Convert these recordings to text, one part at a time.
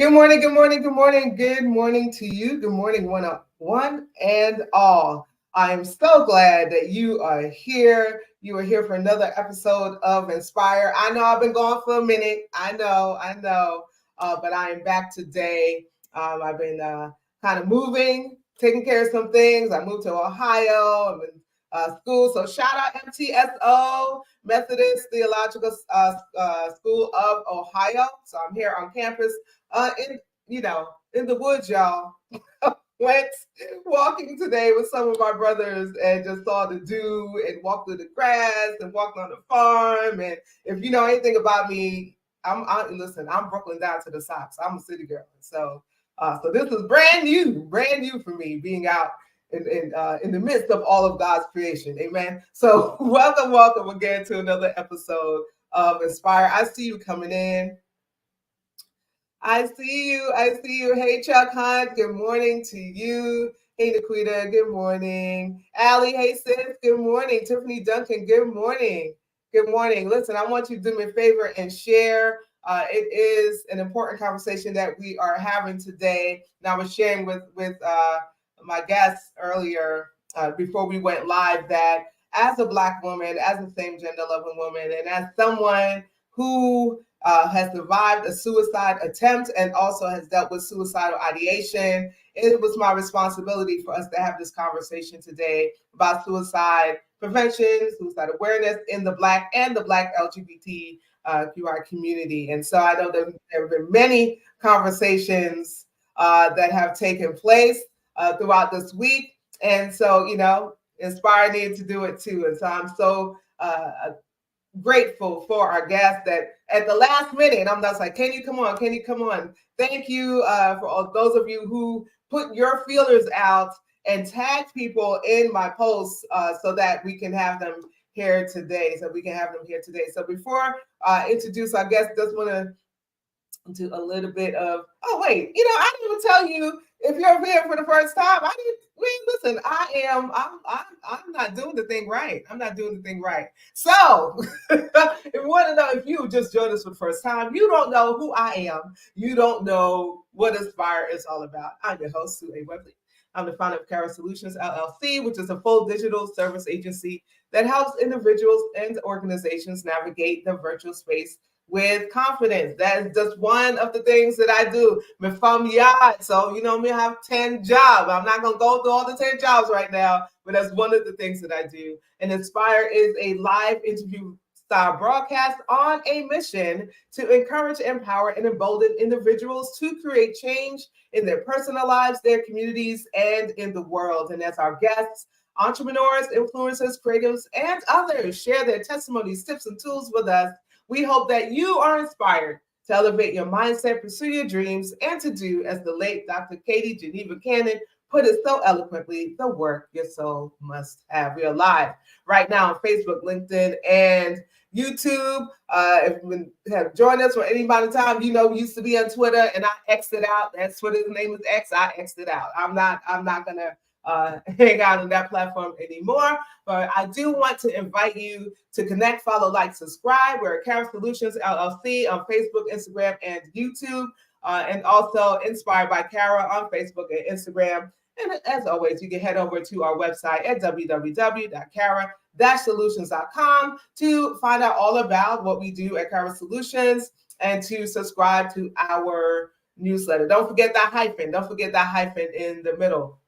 Good morning, good morning, good morning, good morning to you. Good morning, one and all. I am so glad that you are here. You are here for another episode of Inspire. I know I've been gone for a minute. I know. But I am back today. I've been kind of moving, taking care of some things. I moved to Ohio. I'm in school. So shout out MTSO, Methodist Theological School of Ohio. So I'm here on campus in the woods, y'all. Went walking today with some of my brothers and just saw the dew and walked through the grass and walked on the farm. And if you know anything about me, I'm Brooklyn down to the socks. I'm a city girl. So this is brand new for me being out in the midst of all of God's creation. Amen. So welcome again to another episode of Inspire. I see you coming in. I see you. Hey, Chuck Hunt. Good morning to you. Hey, Nikita. Good morning. Allie. Hey, sis. Good morning. Tiffany Duncan. Good morning. Good morning. Listen, I want you to do me a favor and share. It is an important conversation that we are having today. And I was sharing with my guests earlier before we went live that as a Black woman, as a same gender loving woman, and as someone who has survived a suicide attempt and also has dealt with suicidal ideation, it was my responsibility for us to have this conversation today about suicide prevention, suicide awareness in the Black and the Black LGBTQi community. And so I know that there have been many conversations that have taken place throughout this week. And so, Inspire needed to do it too. And so I'm so grateful for our guests that at the last minute, I'm just like, can you come on? Thank you for all those of you who put your feelers out and tagged people in my posts so that we can have them here today. So before I introduce our guests, just want to do a little bit of, I didn't even tell you if you're here for the first time. I'm not doing the thing right. So if you want to know, if you just joined us for the first time, you don't know who I am. You don't know what Inspire is all about. I'm your host, Sue A. Webley. I'm the founder of Cara Solutions, LLC, which is a full digital service agency that helps individuals and organizations navigate the virtual space with confidence. That is just one of the things that I do. So, I have 10 jobs. I'm not going to go through all the 10 jobs right now, but that's one of the things that I do. And Inspire is a live interview style broadcast on a mission to encourage, empower, and embolden individuals to create change in their personal lives, their communities, and in the world. And as our guests, entrepreneurs, influencers, creatives, and others share their testimonies, tips, and tools with us, we hope that you are inspired to elevate your mindset, pursue your dreams, and to do, as the late Dr. Katie Geneva Cannon put it so eloquently, the work your soul must have. We are live right now on Facebook, LinkedIn, and YouTube. If you have joined us for any amount of time, we used to be on Twitter, and I exited out. That Twitter's name is X. I exited out. I'm not gonna hang out on that platform anymore. But I do want to invite you to connect, follow, like, subscribe. We're at Cara Solutions LLC on Facebook, Instagram, and YouTube, and also Inspired by Cara on Facebook and Instagram. And as always, you can head over to our website at www.cara-solutions.com to find out all about what we do at Cara Solutions and to subscribe to our newsletter. Don't forget that hyphen in the middle.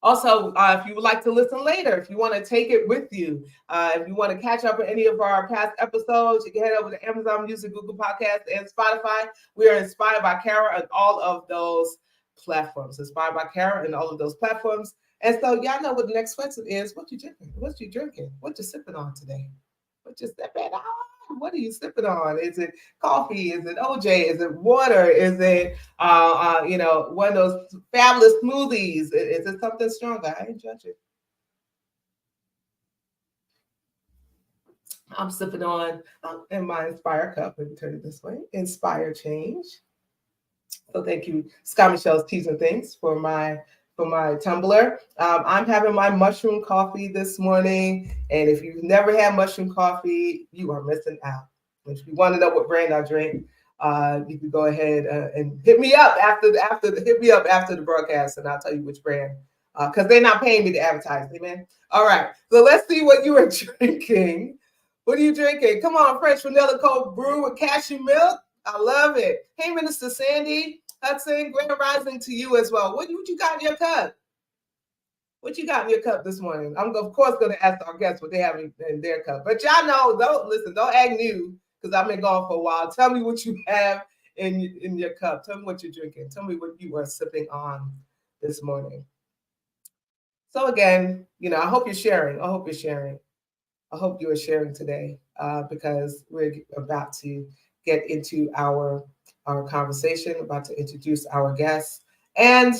Also, if you would like to listen later, if you want to take it with you, if you want to catch up on any of our past episodes, you can head over to Amazon Music, Google Podcasts, and Spotify. We are Inspired by Cara on all of those platforms. Inspired by Cara and all of those platforms. And so y'all know what the next question is. What you drinking? What you drinking? What you sipping on today? What you sipping on? What are you sipping on? Is it coffee? Is it OJ? Is it water? Is it one of those fabulous smoothies? Is it something stronger? I ain't judging. I'm sipping on in my Inspire cup. Let me turn it this way. Inspire change. So thank you, Scott Michelle's Teas and Things for my tumbler. I'm having my mushroom coffee this morning. And if you've never had mushroom coffee, you are missing out. If you want to know what brand I drink, you can go ahead and hit me up after the broadcast, and I'll tell you which brand, because they're not paying me to advertise. Amen. All right, so let's see what you are drinking. What are you drinking? Come on, French vanilla cold brew with cashew milk. I love it. Hey, Minister Sandy Hudson, grand rising to you as well. What you got in your cup? What you got in your cup this morning? I'm of course going to ask our guests what they have in their cup, but y'all know, don't act new because I've been gone for a while. Tell me what you have in your cup. Tell me what you're drinking. Tell me what you are sipping on this morning. So again, I hope you're sharing. I hope you are sharing today because we're about to get into our conversation, about to introduce our guests. And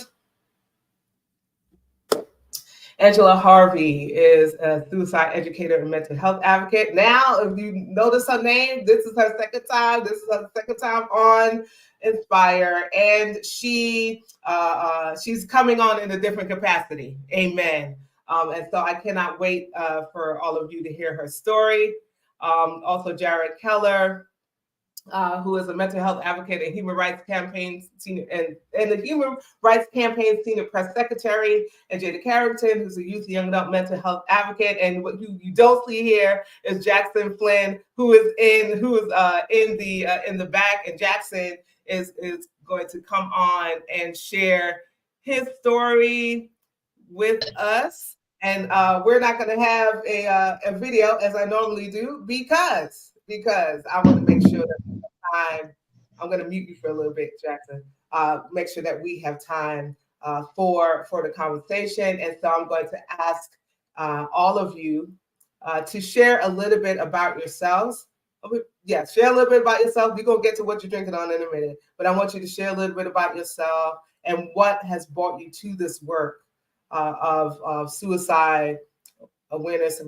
Angela Harvey is a suicide educator and mental health advocate. Now, if you notice her name, this is her second time. This is her second time on Inspire, and she's coming on in a different capacity. Amen. And so I cannot wait for all of you to hear her story. Also, Jared Keller, who is a mental health advocate and human rights campaign senior and the Human Rights Campaign senior press secretary, and Jada Carrington, who's a youth and young adult mental health advocate. And what you don't see here is Jackson Flynn, who is in the back, and Jackson is going to come on and share his story with us. And we're not going to have a video as I normally do because I want to make sure that time. I'm going to mute you for a little bit, Jackson. Make sure that we have time for the conversation. And so I'm going to ask all of you to share a little bit about yourselves. Yeah, share a little bit about yourself. We're going to get to what you're drinking on in a minute. But I want you to share a little bit about yourself and what has brought you to this work of suicide awareness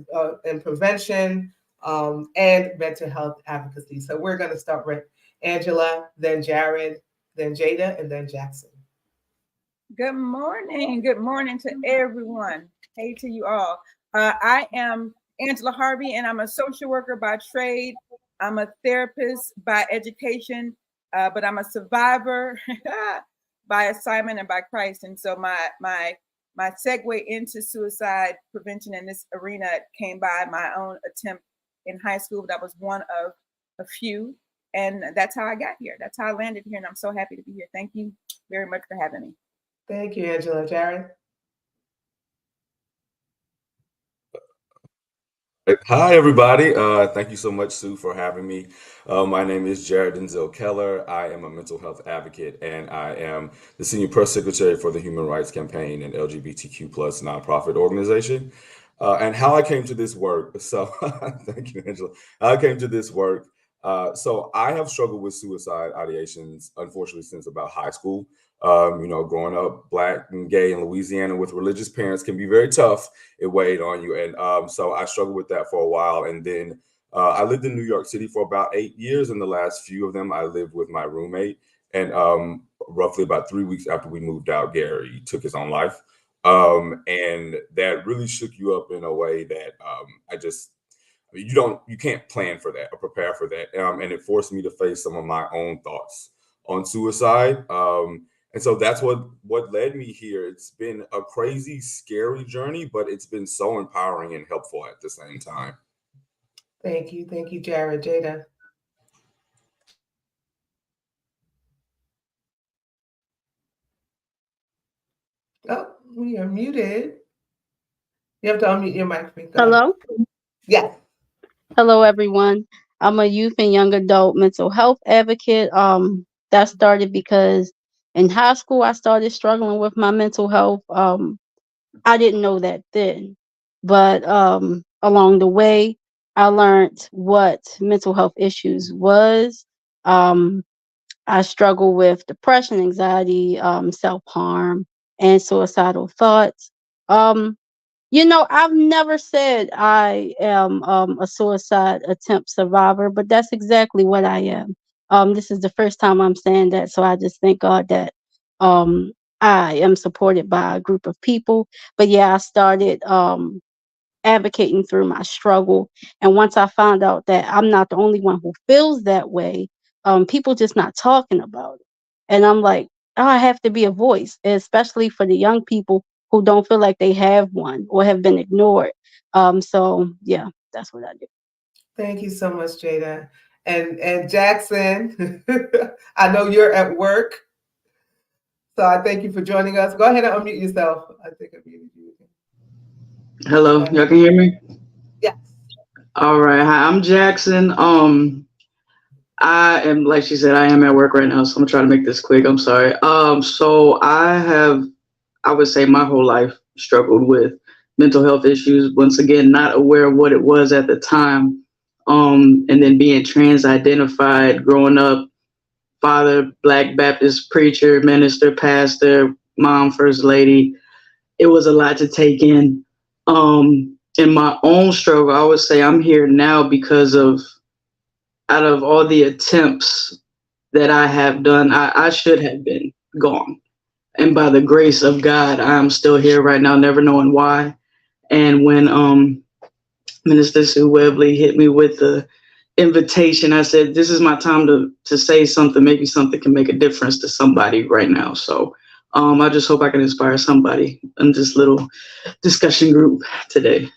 and prevention, and mental health advocacy. So we're going to start with Angela, then Jared, then Jada, and then Jackson. Good morning. Good morning to everyone. Hey to you all. I am Angela Harvey, and I'm a social worker by trade. I'm a therapist by education, but I'm a survivor by assignment and by Christ. And so my segue into suicide prevention in this arena came by my own attempt in high school. That was one of a few. And that's how I got here. That's how I landed here. And I'm so happy to be here. Thank you very much for having me. Thank you, Angela. Jared? Hi, everybody. Thank you so much, Sue, for having me. My name is Jared Denzel Keller. I am a mental health advocate, and I am the senior press secretary for the Human Rights Campaign, an LGBTQ plus nonprofit organization. And how I came to this work. So, thank you, Angela. How I came to this work. So I have struggled with suicide ideations, unfortunately, since about high school. Growing up Black and gay in Louisiana with religious parents can be very tough. It weighed on you. And so I struggled with that for a while. And then I lived in New York City for about 8 years. And the last few of them, I lived with my roommate. And roughly about 3 weeks after we moved out, Gary took his own life. And that really shook you up in a way that you can't plan for that or prepare for that. And it forced me to face some of my own thoughts on suicide. And so that's what led me here. It's been a crazy, scary journey, but it's been so empowering and helpful at the same time. Thank you, Jared. Jada? Oh, we are muted. You have to unmute your microphone. Hello? Yes. Hello, everyone. I'm a youth and young adult mental health advocate. That started because in high school, I started struggling with my mental health. I didn't know that then, but along the way, I learned what mental health issues was. I struggle with depression, anxiety, self-harm, and suicidal thoughts. I've never said I am a suicide attempt survivor, but that's exactly what I am. This is the first time I'm saying that, so I just thank God that I am supported by a group of people. But yeah, I started advocating through my struggle. And once I found out that I'm not the only one who feels that way, people just not talking about it. And I'm like, oh, I have to be a voice, especially for the young people who don't feel like they have one or have been ignored. So yeah, that's what I do. Thank you so much, Jada. And Jackson, I know you're at work, so I thank you for joining us. Go ahead and unmute yourself. I think I muted you. Hello, y'all can hear me? Yes. All right. Hi, I'm Jackson. I am, like she said, I am at work right now, so I'm gonna try to make this quick. I'm sorry. So I would say my whole life struggled with mental health issues. Once again, not aware of what it was at the time. And then being trans identified, growing up, father, Black Baptist preacher, minister, pastor, mom, first lady. It was a lot to take in. In my own struggle, I would say I'm here now because of, out of all the attempts that I have done, I should have been gone. And by the grace of God, I'm still here right now, never knowing why. And when Minister Sue Webley hit me with the invitation, I said, this is my time to say something. Maybe something can make a difference to somebody right now. So I just hope I can inspire somebody in this little discussion group today.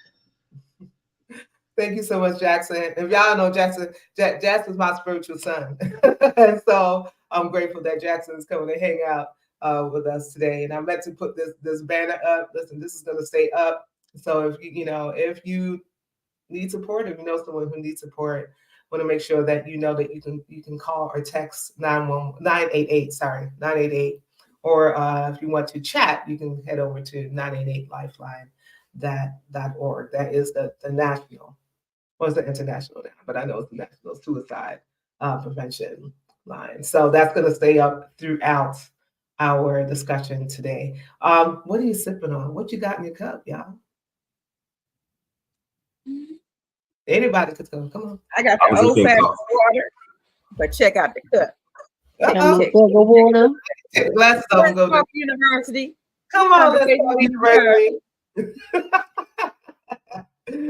Thank you so much, Jackson. If y'all know Jackson, Jackson's my spiritual son. And so I'm grateful that Jackson is coming to hang out with us today. And I meant to put this banner up. Listen, this is going to stay up. So if you need support, if you know someone who needs support, want to make sure that you know that you can call or text 988, or if you want to chat, you can head over to 988lifeline.org. That is the national, or it's the international now, but I know it's the national suicide prevention line. So that's going to stay up throughout our discussion today. What are you sipping on? What you got in your cup, y'all? Anybody could come. Come on. I got the old fashioned water, but check out the cup. Got my jug of water. Take the glasses off and go to University. Come on, let's go University.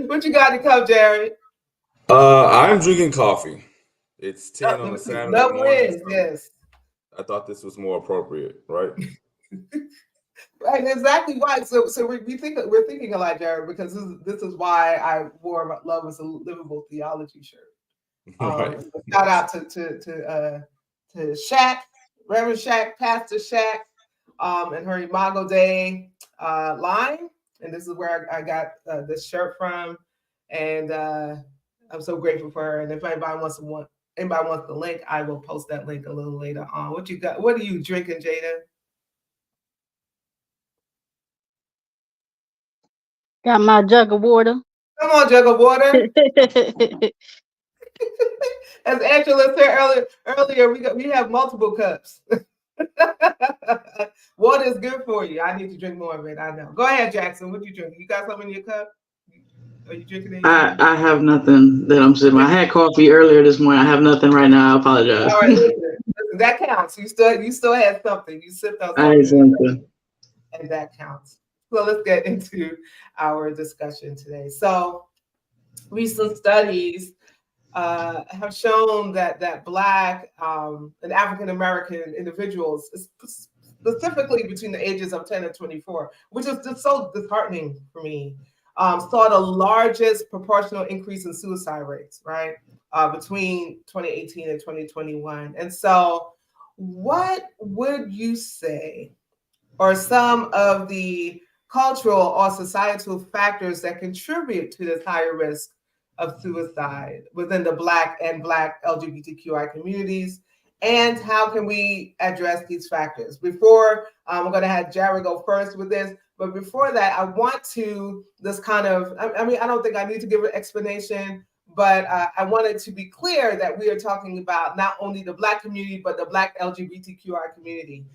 What you got in your cup, Jared? I'm drinking coffee. It's 10 on a Saturday morning. So yes. I thought this was more appropriate, right? Right, exactly why. So we're thinking a lot, Jared, because this is why I wore my Love is a Livable Theology shirt. Right. So shout out to Shaq, Reverend Shaq, Pastor Shaq, and her Imago Dei line, and this is where I got this shirt from, and I'm so grateful for her. And if anybody wants the link, I will post that link a little later on. What you got? What are you drinking, Jada? Got my jug of water. Come on, jug of water. As Angela said earlier, we have multiple cups. Water is good for you. I need to drink more of it. I know. Go ahead, Jackson. What you drinking? You got something in your cup? Are you drinking anything? I have nothing that I'm sipping. I had coffee earlier this morning. I have nothing right now. I apologize. All right, listen, that counts. You still had something. You sipped on I had something, and that counts. So let's get into our discussion today. So recent studies have shown that Black and African American individuals, specifically between the ages of 10 and 24, which is just so disheartening for me, saw the largest proportional increase in suicide rates, right, between 2018 and 2021. And so what would you say are some of the cultural or societal factors that contribute to this higher risk of suicide within the Black and Black LGBTQi communities? And how can we address these factors? Before, I'm going to have Jared go first with this, but before that, I want to just kind of, I mean, I don't think I need to give an explanation, but I wanted to be clear that we are talking about not only the Black community, but the Black LGBTQi community.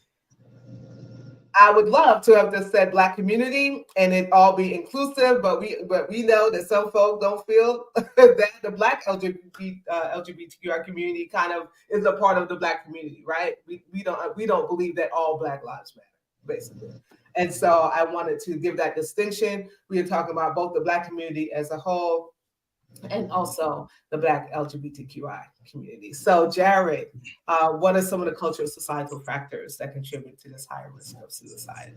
I would love to have just said Black community and it all be inclusive, but we know that some folks don't feel that the Black LGBTQI community kind of is a part of the Black community, right? We don't believe that all Black lives matter, basically. And so I wanted to give that distinction. We are talking about both the Black community as a whole and also the Black LGBTQi community. So, Jared, what are some of the cultural societal factors that contribute to this higher risk of suicide?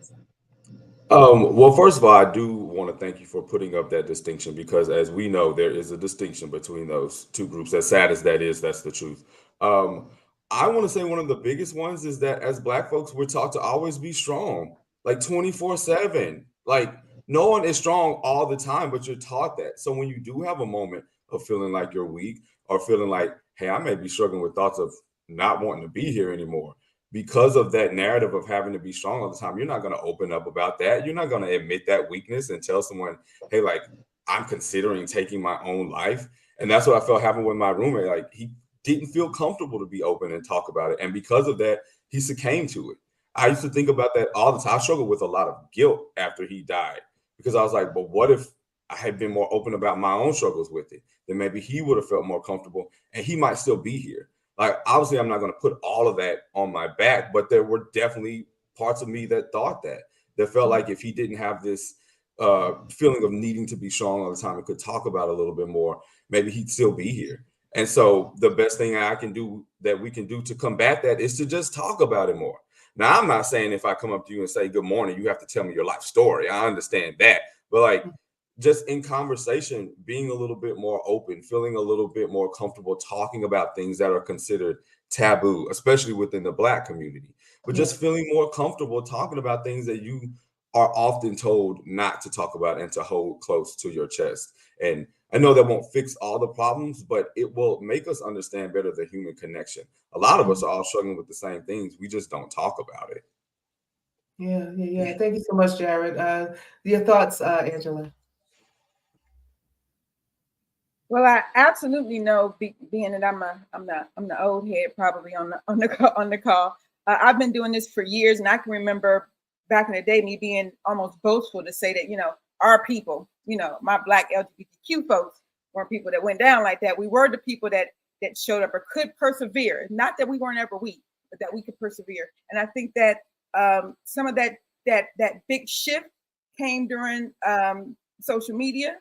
Well, first of all, I do want to thank you for putting up that distinction because, as we know, there is a distinction between those two groups. As sad as that is, that's the truth. Um, I want to say one of the biggest ones is that as Black folks, we're taught to always be strong, like 24/7. Like, no one is strong all the time, but you're taught that. So when you do have a moment of feeling like you're weak or feeling like, hey, I may be struggling with thoughts of not wanting to be here anymore because of that narrative of having to be strong all the time, you're not going to open up about that. You're not going to admit that weakness and tell someone, hey, like, I'm considering taking my own life. And that's what I felt happened with my roommate. Like, he didn't feel comfortable to be open and talk about it. And because of that, he succumbed to it. I used to think about that all the time. I struggled with a lot of guilt after he died because I was like, but what if I had been more open about my own struggles with it? Then maybe he would have felt more comfortable and he might still be here. Like, obviously, I'm not going to put all of that on my back, but there were definitely parts of me that thought that felt like if he didn't have this feeling of needing to be strong all the time and could talk about it a little bit more, maybe he'd still be here. And so the best thing I can do that we can do to combat that is to just talk about it more. Now, I'm not saying if I come up to you and say good morning, you have to tell me your life story. I understand that. But like, just in conversation, being a little bit more open, feeling a little bit more comfortable talking about things that are considered taboo, especially within the Black community, but just feeling more comfortable talking about things that you are often told not to talk about and to hold close to your chest. And I know that won't fix all the problems, but it will make us understand better the human connection. A lot of us are all struggling with the same things. We just don't talk about it. Yeah. Thank you so much, Jared. Your thoughts, Angela? Well, I absolutely know, being that I'm the old head probably on the call. I've been doing this for years, and I can remember back in the day me being almost boastful to say that our people, my Black LGBTQ folks, weren't people that went down like that. We were the people that showed up or could persevere. Not that we weren't ever weak, but that we could persevere. And I think that some of that big shift came during social media.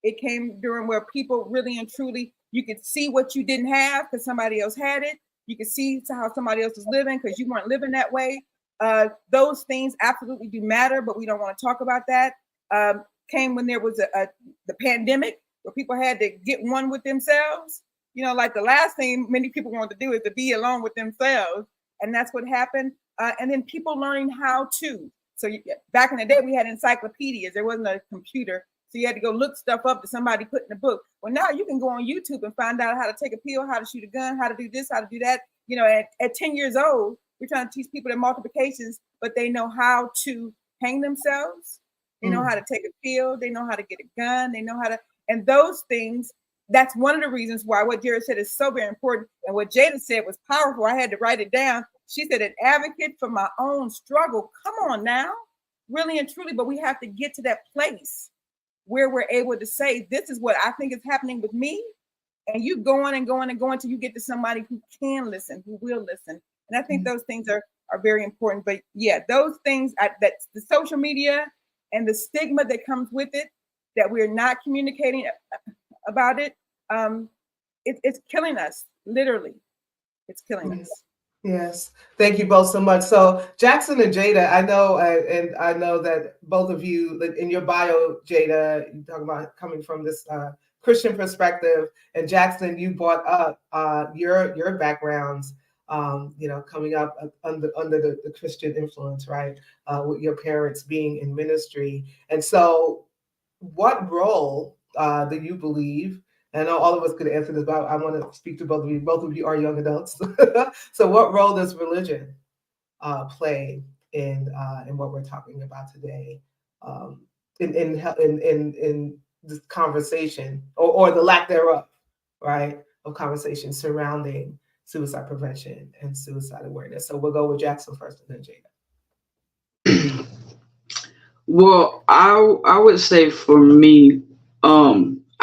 It came during where people really and truly, you could see what you didn't have because somebody else had it. You could see how somebody else was living because you weren't living that way. Those things absolutely do matter, but we don't want to talk about that. Came when there was the pandemic where people had to get one with themselves. Like the last thing many people want to do is to be alone with themselves. And that's what happened. And then people learning how to. So back in the day, we had encyclopedias. There wasn't a computer. So you had to go look stuff up that somebody put in the book. Well, now you can go on YouTube and find out how to take a pill, how to shoot a gun, how to do this, how to do that. At 10 years old, we're trying to teach people their multiplications, but they know how to hang themselves. They know how to take a pill. They know how to get a gun. They know how to, and those things, that's one of the reasons why what Jared said is so very important. And what Jada said was powerful. I had to write it down. She said, an advocate for my own struggle. Come on now, really and truly, but we have to get to that place where we're able to say, this is what I think is happening with me. And you go on and go on and go until you get to somebody who can listen, who will listen. And I think those things are very important. But yeah, those things, that's the social media and the stigma that comes with it, that we're not communicating about it, it's killing us, literally. It's killing us. Yes, thank you both so much. So Jackson and Jada, I know, and I know that both of you, in your bio, Jada, you talk about coming from this Christian perspective, and Jackson, you brought up your backgrounds, coming up under the Christian influence, right? With your parents being in ministry, and so, what role do you believe? I know all of us could answer this, but I want to speak to both of you. Both of you are young adults. So what role does religion play in what we're talking about today, in this conversation or the lack thereof, right, of conversation surrounding suicide prevention and suicide awareness? So we'll go with Jackson first and then Jada. Well, I would say for me,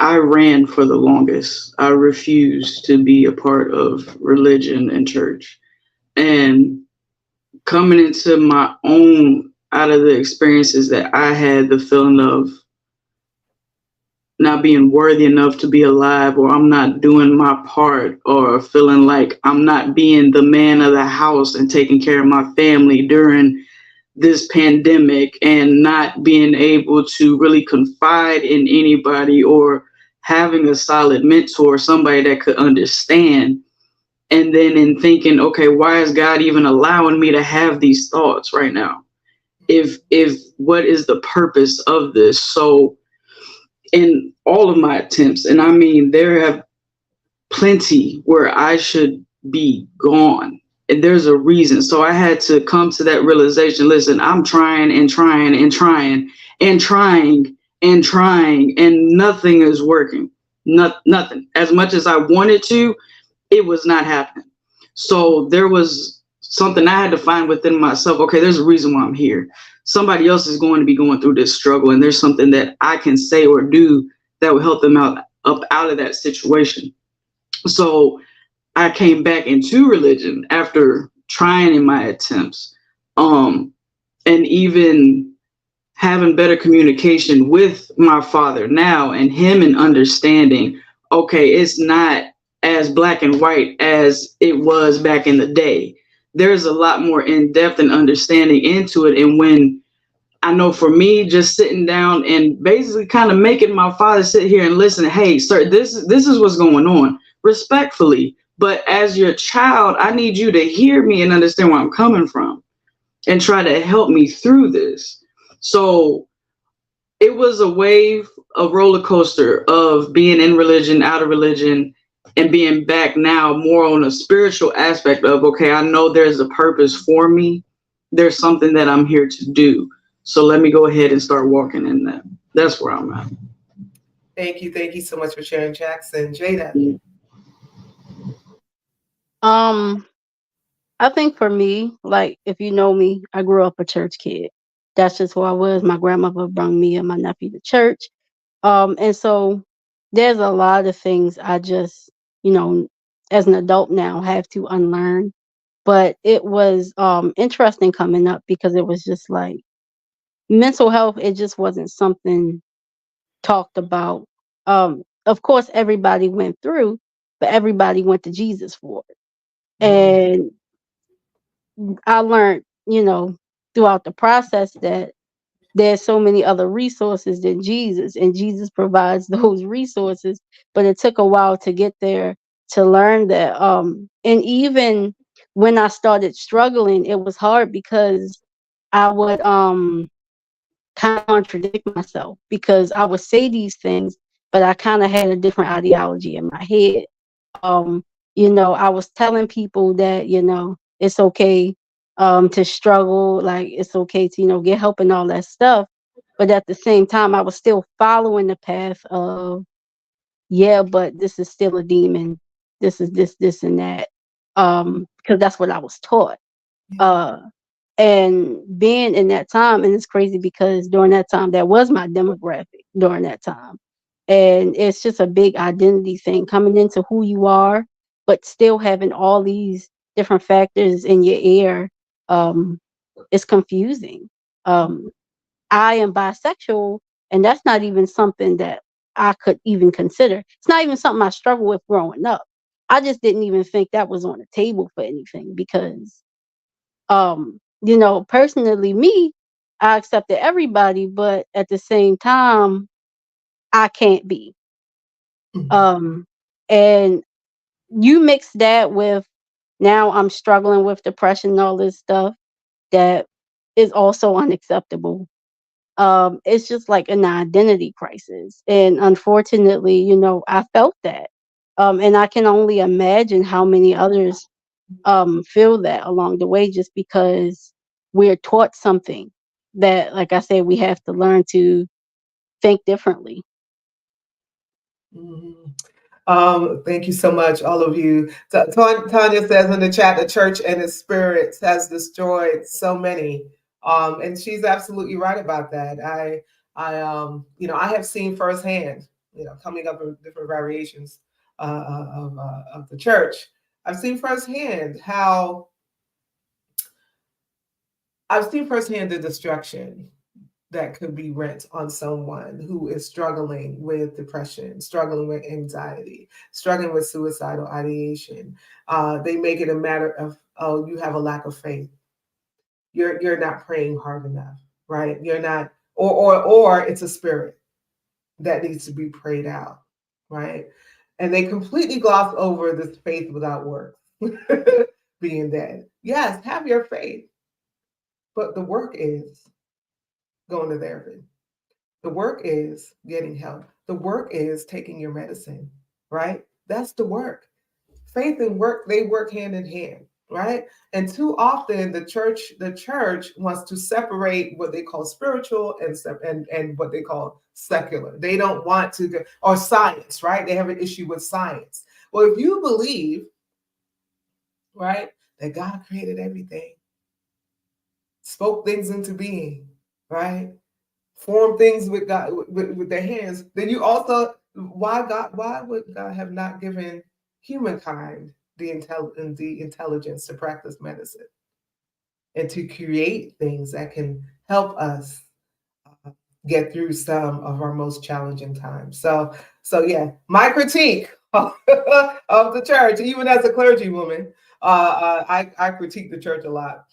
I ran for the longest. I refused to be a part of religion and church. And coming into my own, out of the experiences that I had, the feeling of not being worthy enough to be alive, or I'm not doing my part, or feeling like I'm not being the man of the house and taking care of my family during this pandemic, and not being able to really confide in anybody, or having a solid mentor, somebody that could understand. And then in thinking, okay, why is God even allowing me to have these thoughts right now? If what is the purpose of this? So in all of my attempts, and I mean, there have plenty where I should be gone, and there's a reason. So I had to come to that realization. Listen, I'm trying and trying and trying and trying and trying, and nothing is working. Nothing. As much as I wanted to, it was not happening. So there was something I had to find within myself. Okay, there's a reason why I'm here. Somebody else is going to be going through this struggle, and there's something that I can say or do that will help them up out of that situation. So I came back into religion after trying in my attempts, and even having better communication with my father now, and him and understanding, okay, it's not as black and white as it was back in the day. There's a lot more in-depth and understanding into it. And when I know, for me, just sitting down and basically kind of making my father sit here and listen, hey, sir, this is what's going on, respectfully. But as your child, I need you to hear me and understand where I'm coming from and try to help me through this. So it was a wave, a roller coaster of being in religion, out of religion, and being back now more on a spiritual aspect of, okay, I know there's a purpose for me. There's something that I'm here to do. So let me go ahead and start walking in that. That's where I'm at. Thank you. Thank you so much for sharing, Jackson. Jada. I think for me, like, if you know me, I grew up a church kid. That's just who I was. My grandmother brought me and my nephew to church. And so there's a lot of things I just, as an adult now, have to unlearn. But it was interesting coming up, because it was just like mental health, it just wasn't something talked about. Of course, everybody went through, but everybody went to Jesus for it. And I learned, throughout the process, that there's so many other resources than Jesus, and Jesus provides those resources. But it took a while to get there, to learn that. And even when I started struggling, it was hard, because I would kind of contradict myself, because I would say these things, but I kind of had a different ideology in my head. um I was telling people that, it's okay to struggle, like it's okay to, get help and all that stuff. But at the same time, I was still following the path of, yeah, but this is still a demon, this is this and that, because that's what I was taught. uh and being in that time, and it's crazy because during that time, that was my demographic during that time. And it's just a big identity thing, coming into who you are, but still having all these different factors in your ear. It's confusing. I am bisexual, and that's not even something that I could even consider. It's not even something I struggled with growing up. I just didn't even think that was on the table for anything, because personally, me, I accepted everybody, but at the same time, I can't be. um and you mix that with, now I'm struggling with depression and all this stuff that is also unacceptable. It's just like an identity crisis, and unfortunately, I felt that. And I can only imagine how many others feel that along the way, just because we're taught something that, like I said, we have to learn to think differently. Thank you so much, all of you. So, Tanya says in the chat, the church and its spirits has destroyed so many. And she's absolutely right about that. I have seen firsthand, coming up with different variations of the church. I've seen firsthand the destruction that could be rent on someone who is struggling with depression, struggling with anxiety, struggling with suicidal ideation. They make it a matter of, oh, you have a lack of faith. You're not praying hard enough, right? You're not, or it's a spirit that needs to be prayed out, right? And they completely gloss over this faith without works being dead. Yes, have your faith, but the work is going to therapy. The work is getting help. The work is taking your medicine, right? That's the work. Faith and work, they work hand in hand, right? And too often the church wants to separate what they call spiritual and what they call secular. They don't want to go, or science, right? They have an issue with science. Well, if you believe, right, that God created everything, spoke things into being, right? Form things with God with their hands, then you also, why would God have not given humankind the intelligence to practice medicine and to create things that can help us get through some of our most challenging times? So yeah, my critique of the church, even as a clergywoman, I critique the church a lot.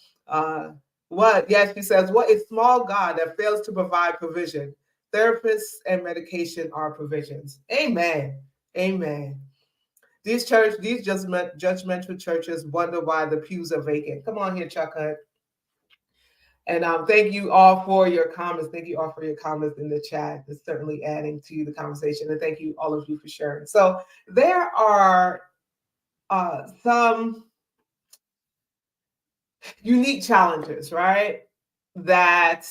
What? Yes, she says, what is small God that fails to provide provision? Therapists and medication are provisions. Amen. Amen. These judgmental churches wonder why the pews are vacant. Come on here, Chuck Hunt. And thank you all for your comments. Thank you all for your comments in the chat. It's certainly adding to the conversation. And thank you, all of you, for sharing. So there are some unique challenges, right? That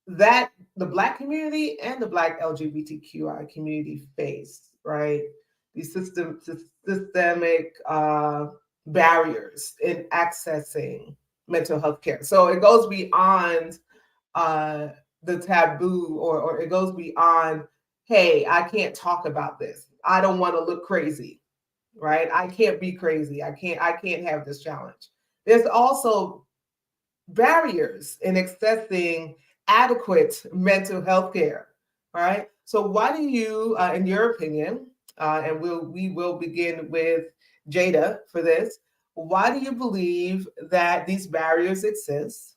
the Black community and the Black LGBTQi community face, right? These systemic barriers in accessing mental health care. So it goes beyond the taboo, or it goes beyond, hey, I can't talk about this. I don't want to look crazy, right? I can't be crazy. I can't have this challenge. There's also barriers in accessing adequate mental health care, right? So why do you, in your opinion, and we will begin with Jada for this, why do you believe that these barriers exist?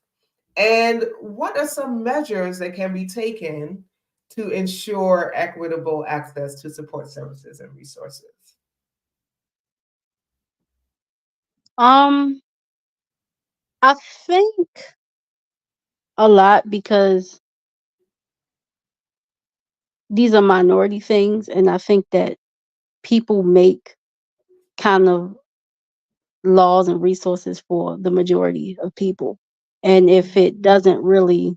And what are some measures that can be taken to ensure equitable access to support services and resources? I think a lot, because these are minority things, and I think that people make kind of laws and resources for the majority of people. And if it doesn't really,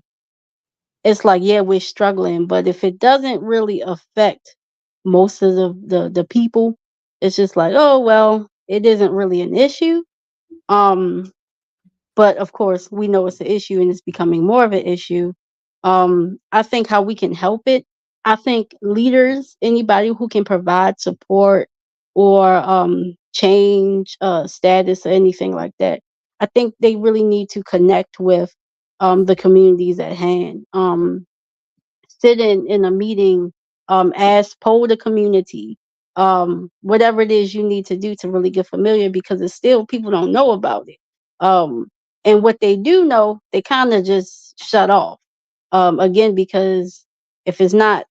it's like, yeah, we're struggling, but if it doesn't really affect most of the people, it's just like, oh well, it isn't really an issue. Um but of course we know it's an issue, and it's becoming more of an issue. I think how we can help it, I think leaders, anybody who can provide support or change status or anything like that, I think they really need to connect with the communities at hand. Sit in a meeting, ask, poll the community, whatever it is you need to do to really get familiar, because it's still, people don't know about it. And what they do know, they kind of just shut off. Again, because if it's not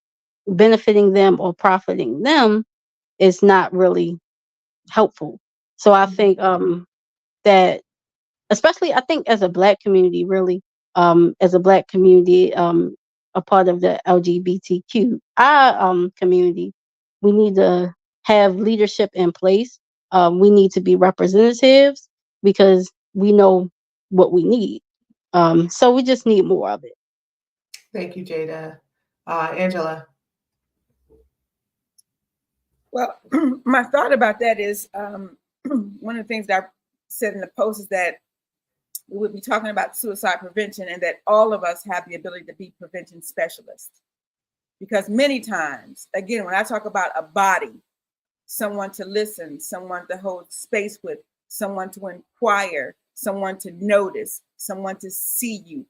benefiting them or profiting them, it's not really helpful. So I think that, especially I think as a Black community, really, as a Black community, a part of the LGBTQi community, we need to have leadership in place. We need to be representatives, because we know what we need. So we just need more of it. Thank you, Jada. Angela. Well, my thought about that is one of the things that I said in the post is that we would be talking about suicide prevention, and that all of us have the ability to be prevention specialists. Because many times, again, when I talk about a body, someone to listen, someone to hold space with, someone to inquire, someone to notice, someone to see you,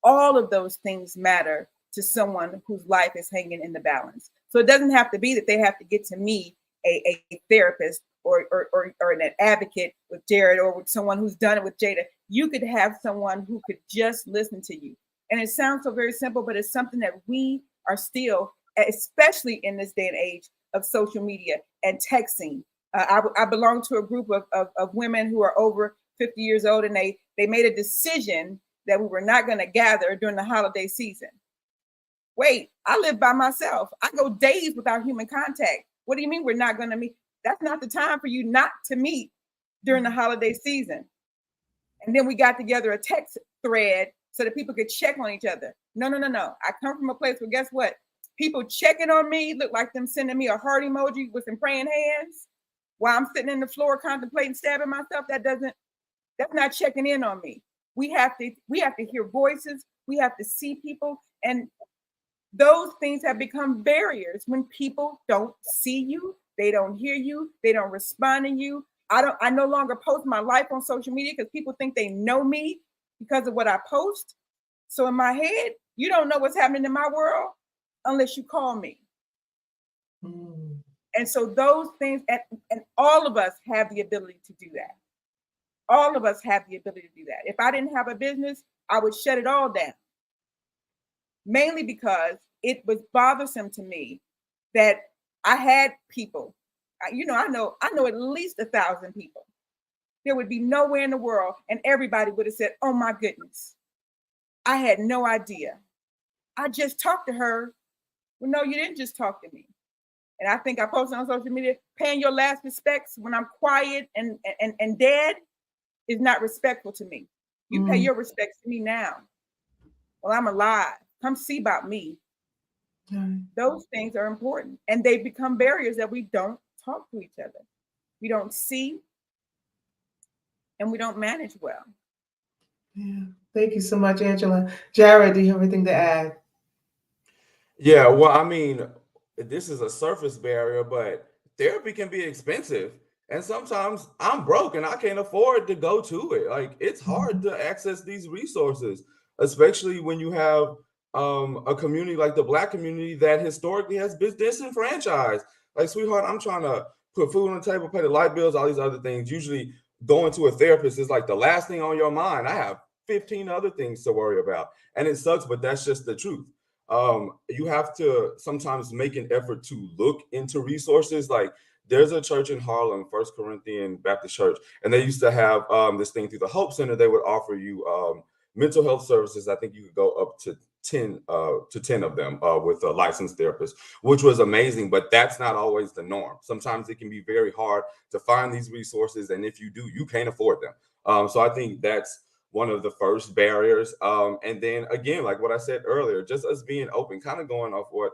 all of those things matter to someone whose life is hanging in the balance. So it doesn't have to be that they have to get to me, a therapist or an advocate with Jared, or with someone who's done it with Jada. You could have someone who could just listen to you. And it sounds so very simple, but it's something that we are still, especially in this day and age of social media and texting. I belong to a group of women who are over 50 years old, and they made a decision that we were not going to gather during the holiday season. Wait, I live by myself. I go days without human contact. What do you mean we're not going to meet? That's not the time for you not to meet during the holiday season. And then we got together a text thread so that people could check on each other. No. I come from a place where, guess what? People checking on me look like them sending me a heart emoji with some praying hands while I'm sitting in the floor contemplating stabbing myself. That's not checking in on me. We have to hear voices. We have to see people. And those things have become barriers when people don't see you, they don't hear you, they don't respond to you. I no longer post my life on social media because people think they know me because of what I post. So in my head, you don't know what's happening in my world unless you call me. And so those things, and all of us have the ability to do that. All of us have the ability to do that. If I didn't have a business, I would shut it all down. Mainly because it was bothersome to me that I had people, I know at least 1,000 people. There would be nowhere in the world, and everybody would have said, oh my goodness, I had no idea. I just talked to her. Well, no, you didn't just talk to me. And I think I posted on social media, paying your last respects when I'm quiet and dead is not respectful to me. You pay your respects to me now. Well, I'm alive. Come see about me. Those things are important, and they become barriers that we don't talk to each other. We don't see, and we don't manage well. Yeah. Thank you so much, Angela. Jared, do you have anything to add? Yeah, well, I mean, this is a surface barrier, but therapy can be expensive. And sometimes I'm broke and I can't afford to go to it. Like, it's hard to access these resources, especially when you have a community like the Black community that historically has been disenfranchised. Like, sweetheart, I'm trying to put food on the table, pay the light bills, all these other things. Usually going to a therapist is like the last thing on your mind. I have 15 other things to worry about. And it sucks, but that's just the truth. You have to sometimes make an effort to look into resources. Like, there's a church in Harlem, First Corinthian Baptist Church, and they used to have this thing through the Hope Center. They would offer you mental health services. I think you could go up to 10 of them with a licensed therapist, which was amazing. But that's not always the norm. Sometimes it can be very hard to find these resources, and if you do, you can't afford them. So I think that's one of the first barriers. And then again, like what I said earlier, just us being open, kind of going off what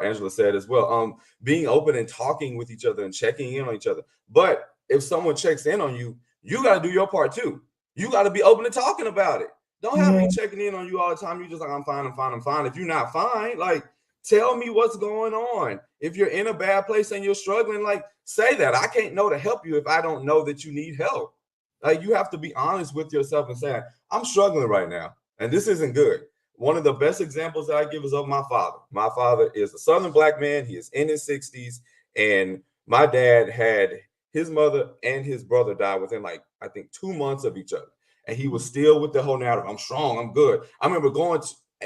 Angela said as well, being open and talking with each other and checking in on each other. But if someone checks in on you, you got to do your part too. You got to be open to talking about it. Don't have me checking in on you all the time. You just like, I'm fine. If you're not fine, like, tell me what's going on. If you're in a bad place and you're struggling, like, say that. I can't know to help you if I don't know that you need help. Like, you have to be honest with yourself and say, I'm struggling right now, and this isn't good. One of the best examples that I give is of my father. My father is a Southern Black man. He is in his 60s, and my dad had his mother and his brother die within, like, I think 2 months of each other. And he was still with the whole narrative. I'm strong. I'm good. I remember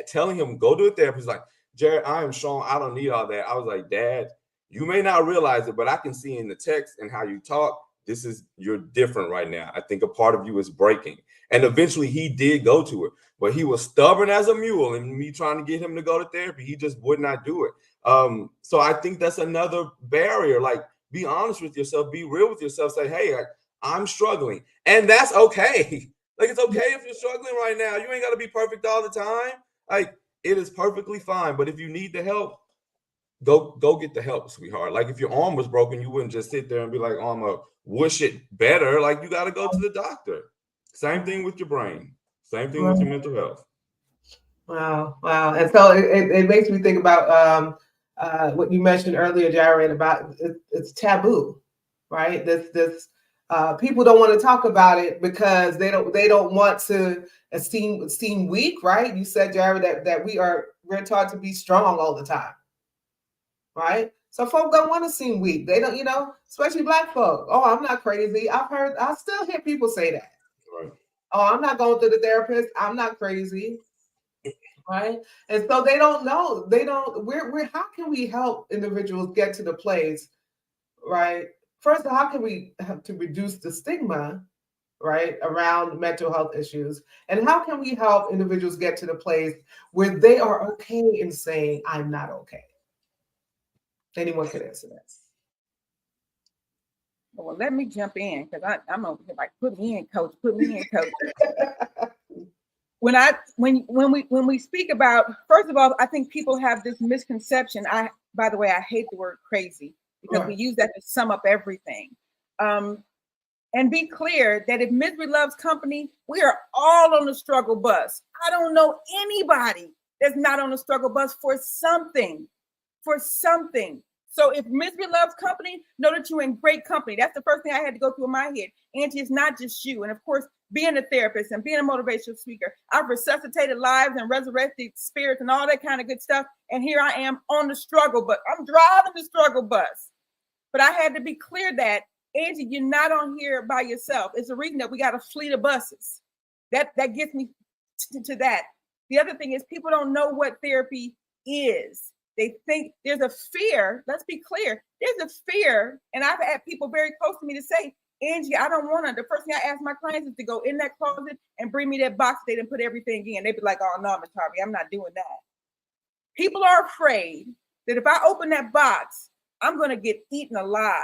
telling him, go to a therapist. Like, Jared, I am strong. I don't need all that. I was like, Dad, you may not realize it, but I can see in the text and how you talk, you're different right now. I think a part of you is breaking. And eventually he did go to it, but he was stubborn as a mule, and me trying to get him to go to therapy, he just would not do it. So I think that's another barrier. Like, be honest with yourself, be real with yourself, say, hey, I'm struggling. And that's okay. Like, it's okay if you're struggling right now. You ain't got to be perfect all the time. Like, it is perfectly fine. But if you need the help, go get the help, sweetheart. Like, if your arm was broken, you wouldn't just sit there and be like, oh, I'm gonna wish it better. Like, you got to go to the doctor. Same thing with your brain. Same thing with your mental health. Wow. And so it makes me think about what you mentioned earlier, Jared, about it's taboo, right? This People don't want to talk about it because they don't want to seem weak, right? You said, Jared, that we're taught to be strong all the time, right? So folk don't want to seem weak. They don't, especially Black folk. Oh, I'm not crazy. I still hear people say that. Right. Oh, I'm not going to the therapist. I'm not crazy. Right. And so they don't know. How can we help individuals get to the place, right? First, how can we have to reduce the stigma, right, around mental health issues? And how can we help individuals get to the place where they are okay in saying, I'm not okay? Anyone can answer that. Well, let me jump in because I'm over here like, put me in, coach, put me in, coach. When we speak about, first of all, I think people have this misconception. By the way, I hate the word crazy because we use that to sum up everything. And be clear that if misery loves company, we are all on the struggle bus. I don't know anybody that's not on the struggle bus for something. So if misery loves company, know that you're in great company. That's the first thing I had to go through in my head. Angie, it's not just you. And of course, being a therapist and being a motivational speaker, I've resuscitated lives and resurrected spirits and all that kind of good stuff. And here I am on the struggle bus. I'm driving the struggle bus. But I had to be clear that, Angie, you're not on here by yourself. It's a reason that we got a fleet of buses. That gets me to that. The other thing is people don't know what therapy is. They think there's a fear. Let's be clear. There's a fear. And I've had people very close to me to say, Angie, I don't want to. The first thing I ask my clients is to go in that closet and bring me that box they didn't put everything in. They'd be like, oh, no, Ms. Harvey, I'm not doing that. People are afraid that if I open that box, I'm going to get eaten alive.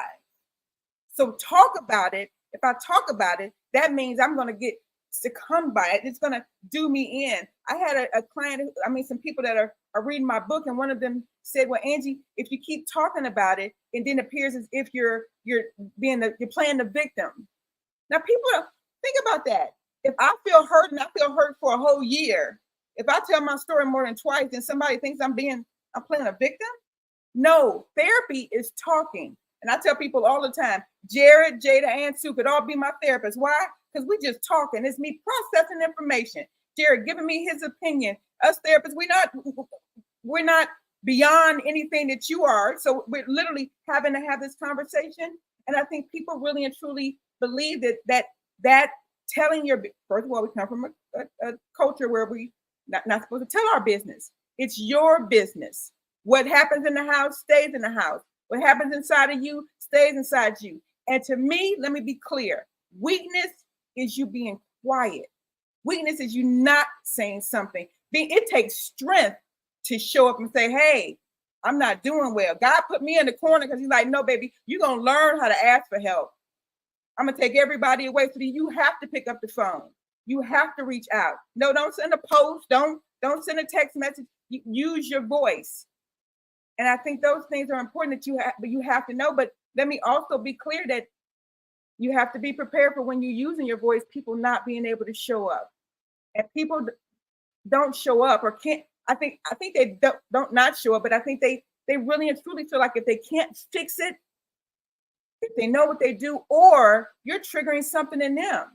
So talk about it. If I talk about it, that means I'm going to get succumbed by it. It's going to do me in. I had a client, some people that are reading my book, and one of them said, well, Angie, if you keep talking about it, it then appears as if you're playing the victim. Now, people think about that. If I feel hurt and I feel hurt for a whole year, if I tell my story more than twice, then somebody thinks I'm playing a victim. No, therapy is talking. And I tell people all the time, Jared, Jada, and Sue could all be my therapist. Why? Because we just talking. It's me processing information. Jared giving me his opinion. Us therapists, we're not beyond anything that you are. So we're literally having to have this conversation. And I think people really and truly believe that telling first of all, we come from a culture where we not supposed to tell our business. It's your business. What happens in the house stays in the house. What happens inside of you stays inside you. And to me, let me be clear. Weakness is you being quiet. Weakness is you not saying something. It takes strength to show up and say, hey, I'm not doing well. God put me in the corner because he's like, no, baby, you're going to learn how to ask for help. I'm going to take everybody away. So you have to pick up the phone. You have to reach out. No, don't send a post. Don't send a text message. Use your voice. And I think those things are important that you have to know. But let me also be clear that you have to be prepared for when you're using your voice, people not being able to show up. And people don't show up or can't. I think they don't not show up, but I think they really and truly feel like if they can't fix it, if they know what they do, or you're triggering something in them.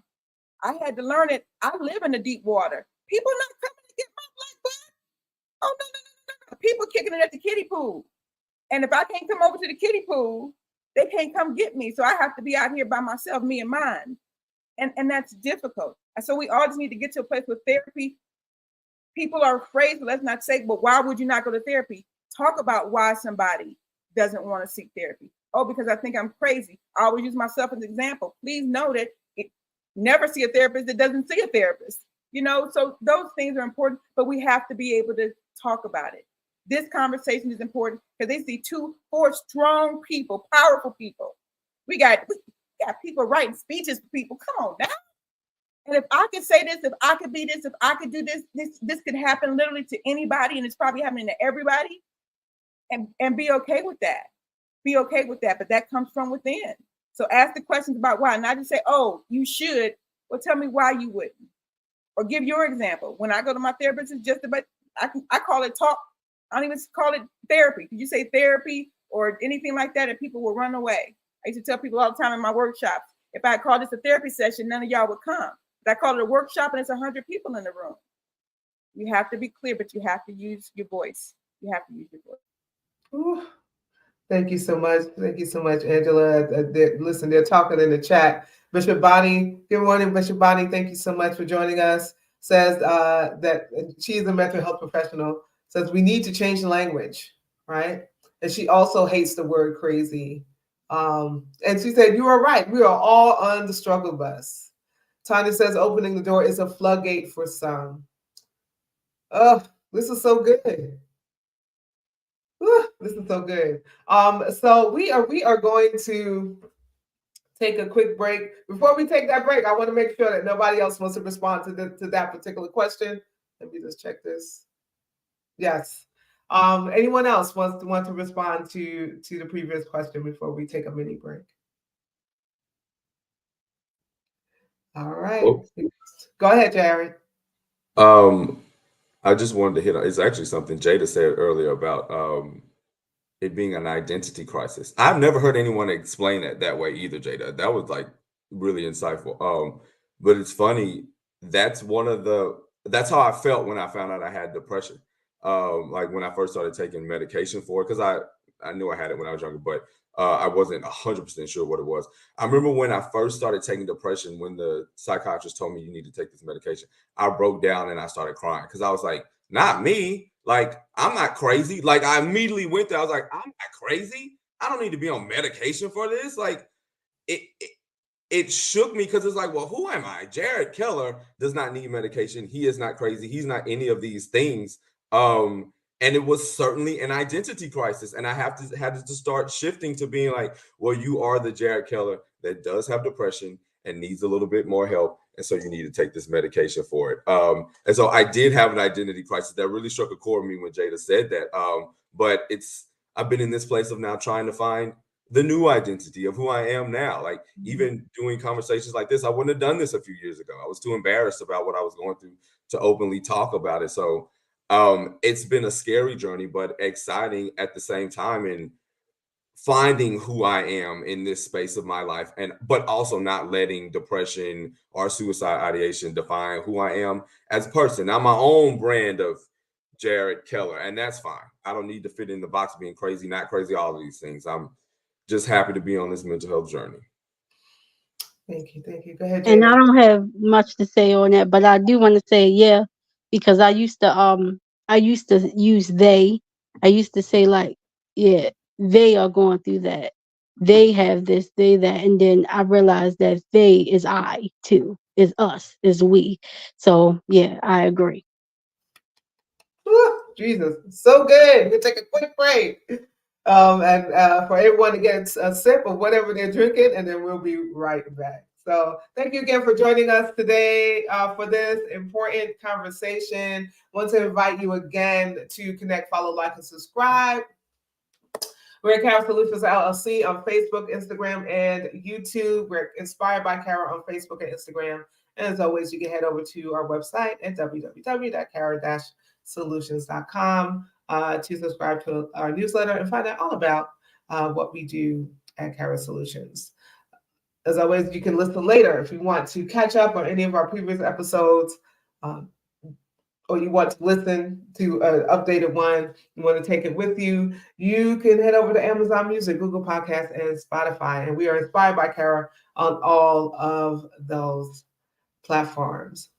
I had to learn it. I live in the deep water. People not coming to get my black butt. Oh, no. People kicking it at the kiddie pool. And if I can't come over to the kiddie pool, they can't come get me. So I have to be out here by myself, me and mine. And that's difficult. And so we all just need to get to a place with therapy. People are afraid, so let's not say, but why would you not go to therapy? Talk about why somebody doesn't want to seek therapy. Oh, because I think I'm crazy. I always use myself as an example. Please know that never see a therapist that doesn't see a therapist. So those things are important, but we have to be able to talk about it. This conversation is important because they see 4 strong people, powerful people. We got people writing speeches for people. Come on now. And if I could say this, if I could be this, if I could do this could happen literally to anybody, and it's probably happening to everybody. And be okay with that. Be okay with that. But that comes from within. So ask the questions about why. Not just say, oh, you should. Well, tell me why you wouldn't. Or give your example. When I go to my therapist, it's just about, I call it talk. I don't even call it therapy. Could you say therapy or anything like that, and people will run away? I used to tell people all the time in my workshops, If I called this a therapy session, none of y'all would come. If I called it a workshop and it's 100 people in the room, you have to be clear, but you have to use your voice. You have to use your voice. Ooh, thank you so much. Thank you so much, Angela. Listen, they're talking in the chat. Bishop Bonnie, good morning, Bishop Bonnie. Thank you so much for joining us. Says that she's a mental health professional. Says we need to change the language, right? And she also hates the word crazy. And she said, you are right. We are all on the struggle bus. Tanya says opening the door is a floodgate for some. Oh, this is so good. This is so good. So we are going to take a quick break. Before we take that break, I want to make sure that nobody else wants to respond to that particular question. Let me just check this. Yes. Anyone else want to respond to the previous question before we take a mini break? All right. Well, go ahead, Jared. I just wanted to hit on, it's actually something Jada said earlier about it being an identity crisis. I've never heard anyone explain it that way either, Jada. That was like really insightful. But it's funny, that's how I felt when I found out I had depression. Like when I first started taking medication for it, because I knew I had it when I was younger, but I wasn't 100% sure what it was. I remember when I first started taking depression, when the psychiatrist told me you need to take this medication, I broke down and I started crying because I was like, not me. Like, I'm not crazy. Like, I immediately went there. I was like, I'm not crazy. I don't need to be on medication for this. Like, it shook me because it's like, well, who am I? Jared Keller does not need medication. He is not crazy. He's not any of these things. And it was certainly an identity crisis. And I had to start shifting to being like, well, you are the Jared Keller that does have depression and needs a little bit more help. And so you need to take this medication for it. And so I did have an identity crisis that really struck a chord with me when Jada said that. But I've been in this place of now trying to find the new identity of who I am now. Like even doing conversations like this, I wouldn't have done this a few years ago. I was too embarrassed about what I was going through to openly talk about it. So it's been a scary journey, but exciting at the same time, and finding who I am in this space of my life, but also not letting depression or suicide ideation define who I am as a person. I'm my own brand of Jared Keller, and that's fine. I don't need to fit in the box of being crazy, not crazy, all of these things. I'm just happy to be on this mental health journey. Thank you. Go ahead, Jada. And I don't have much to say on that, but I do want to say, yeah, because I used to use they. I used to say like, yeah, they are going through that. They have this, they that, and then I realized that they is I too, is us, is we. So yeah, I agree. Woo, Jesus, so good. We'll take a quick break. And for everyone to get a sip of whatever they're drinking, and then we'll be right back. So thank you again for joining us today for this important conversation. I want to invite you again to connect, follow, like, and subscribe. We're at Cara Solutions LLC on Facebook, Instagram, and YouTube. We're inspired by Cara on Facebook and Instagram. And as always, you can head over to our website at www.cara-solutions.com to subscribe to our newsletter and find out all about what we do at Cara Solutions. As always, you can listen later if you want to catch up on any of our previous episodes, or you want to listen to an updated one, you want to take it with you, you can head over to Amazon Music, Google Podcasts, and Spotify. And we are inspired by Cara on all of those platforms.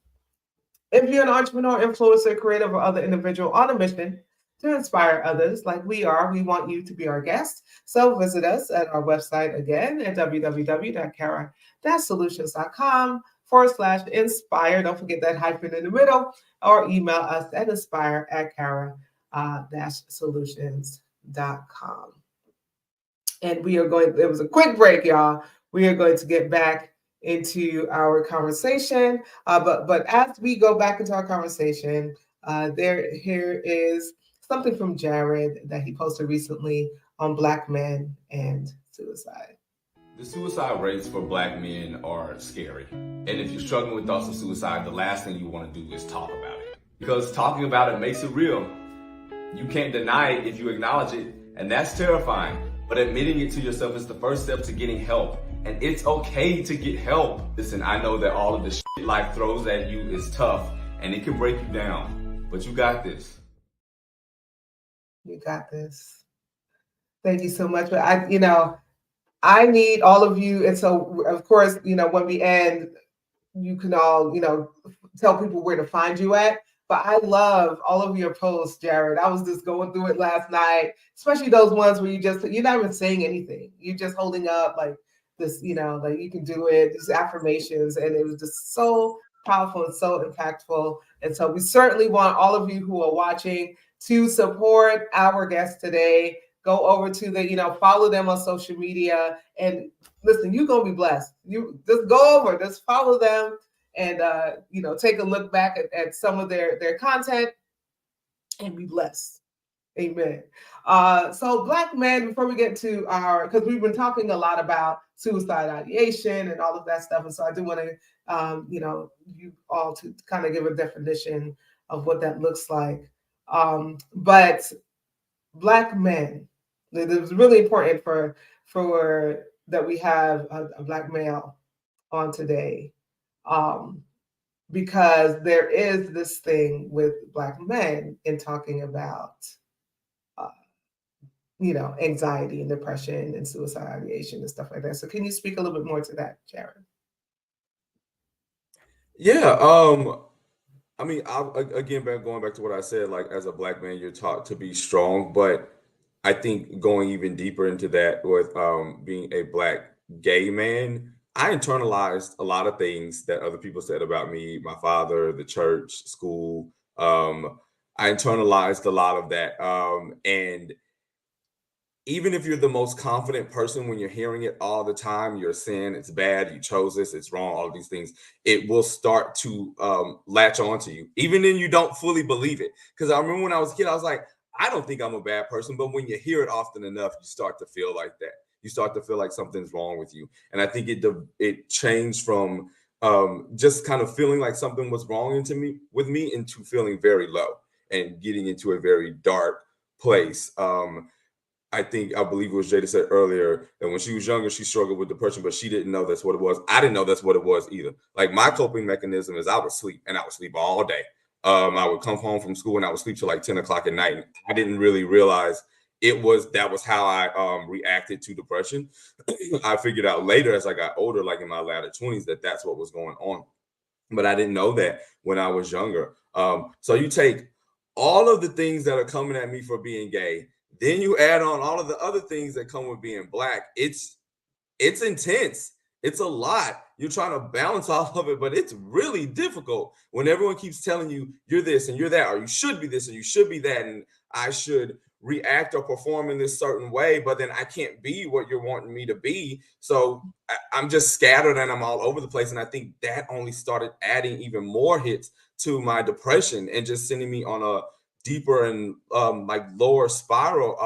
If you're an entrepreneur, influencer, creative, or other individual on a mission to inspire others like we are, we want you to be our guest. So visit us at our website again at www.cara-solutions.com/inspire. Don't forget that hyphen in the middle, or email us at inspire@cara-solutions.com. And we are going, it was a quick break, y'all. We are going to get back into our conversation. But as we go back into our conversation, here is something from Jared that he posted recently on Black men and suicide. The suicide rates for Black men are scary. And if you're struggling with thoughts of suicide, the last thing you want to do is talk about it. Because talking about it makes it real. You can't deny it if you acknowledge it, and that's terrifying. But admitting it to yourself is the first step to getting help. and it's okay to get help. Listen, I know that all of the shit life throws at you is tough and it can break you down, but you got this. You got this. Thank you so much. But I need all of you. And so, of course, when we end, you can all, tell people where to find you at. But I love all of your posts, Jared. I was just going through it last night, especially those ones where you're not even saying anything. You're just holding up like this, like you can do it, these affirmations. And it was just so powerful and so impactful. And so we certainly want all of you who are watching to support our guest today. Go over to the, follow them on social media, and listen, you're going to be blessed. You just go over, just follow them, and take a look back at some of their content and be blessed. Amen. So Black men, before we get to because we've been talking a lot about suicide ideation and all of that stuff. And so I do want to, you all to kind of give a definition of what that looks like. But Black men, it was really important for that we have a Black male on today, because there is this thing with Black men in talking about, anxiety and depression and suicide ideation and stuff like that. So can you speak a little bit more to that, Jared? Yeah. I mean, again, going back to what I said, like as a Black man, you're taught to be strong, but I think going even deeper into that with being a Black gay man, I internalized a lot of things that other people said about me, my father, the church, school. I internalized a lot of that. And even if you're the most confident person, when you're hearing it all the time, you're saying it's bad, you chose this, it's wrong, all of these things, it will start to latch onto you, even then you don't fully believe it. Because I remember when I was a kid, I was like, I don't think I'm a bad person. But when you hear it often enough, you start to feel like that. You start to feel like something's wrong with you. And I think it changed from just kind of feeling like something was wrong with me into feeling very low and getting into a very dark place. I believe it was Jada said earlier that when she was younger, she struggled with depression, but she didn't know that's what it was. I didn't know that's what it was either. Like my coping mechanism is I would sleep, and I would sleep all day. I would come home from school and I would sleep till like 10 o'clock at night. And I didn't really realize that was how I reacted to depression. I figured out later as I got older, like in my latter 20s, that that's what was going on. But I didn't know that when I was younger. So you take all of the things that are coming at me for being gay, then you add on all of the other things that come with being Black. It's intense. It's a lot. You're trying to balance all of it, but it's really difficult when everyone keeps telling you you're this and you're that, or you should be this and you should be that, and I should react or perform in this certain way, but then I can't be what you're wanting me to be. So I'm just scattered and I'm all over the place. And I think that only started adding even more hits to my depression and just sending me on a deeper and like lower spiral,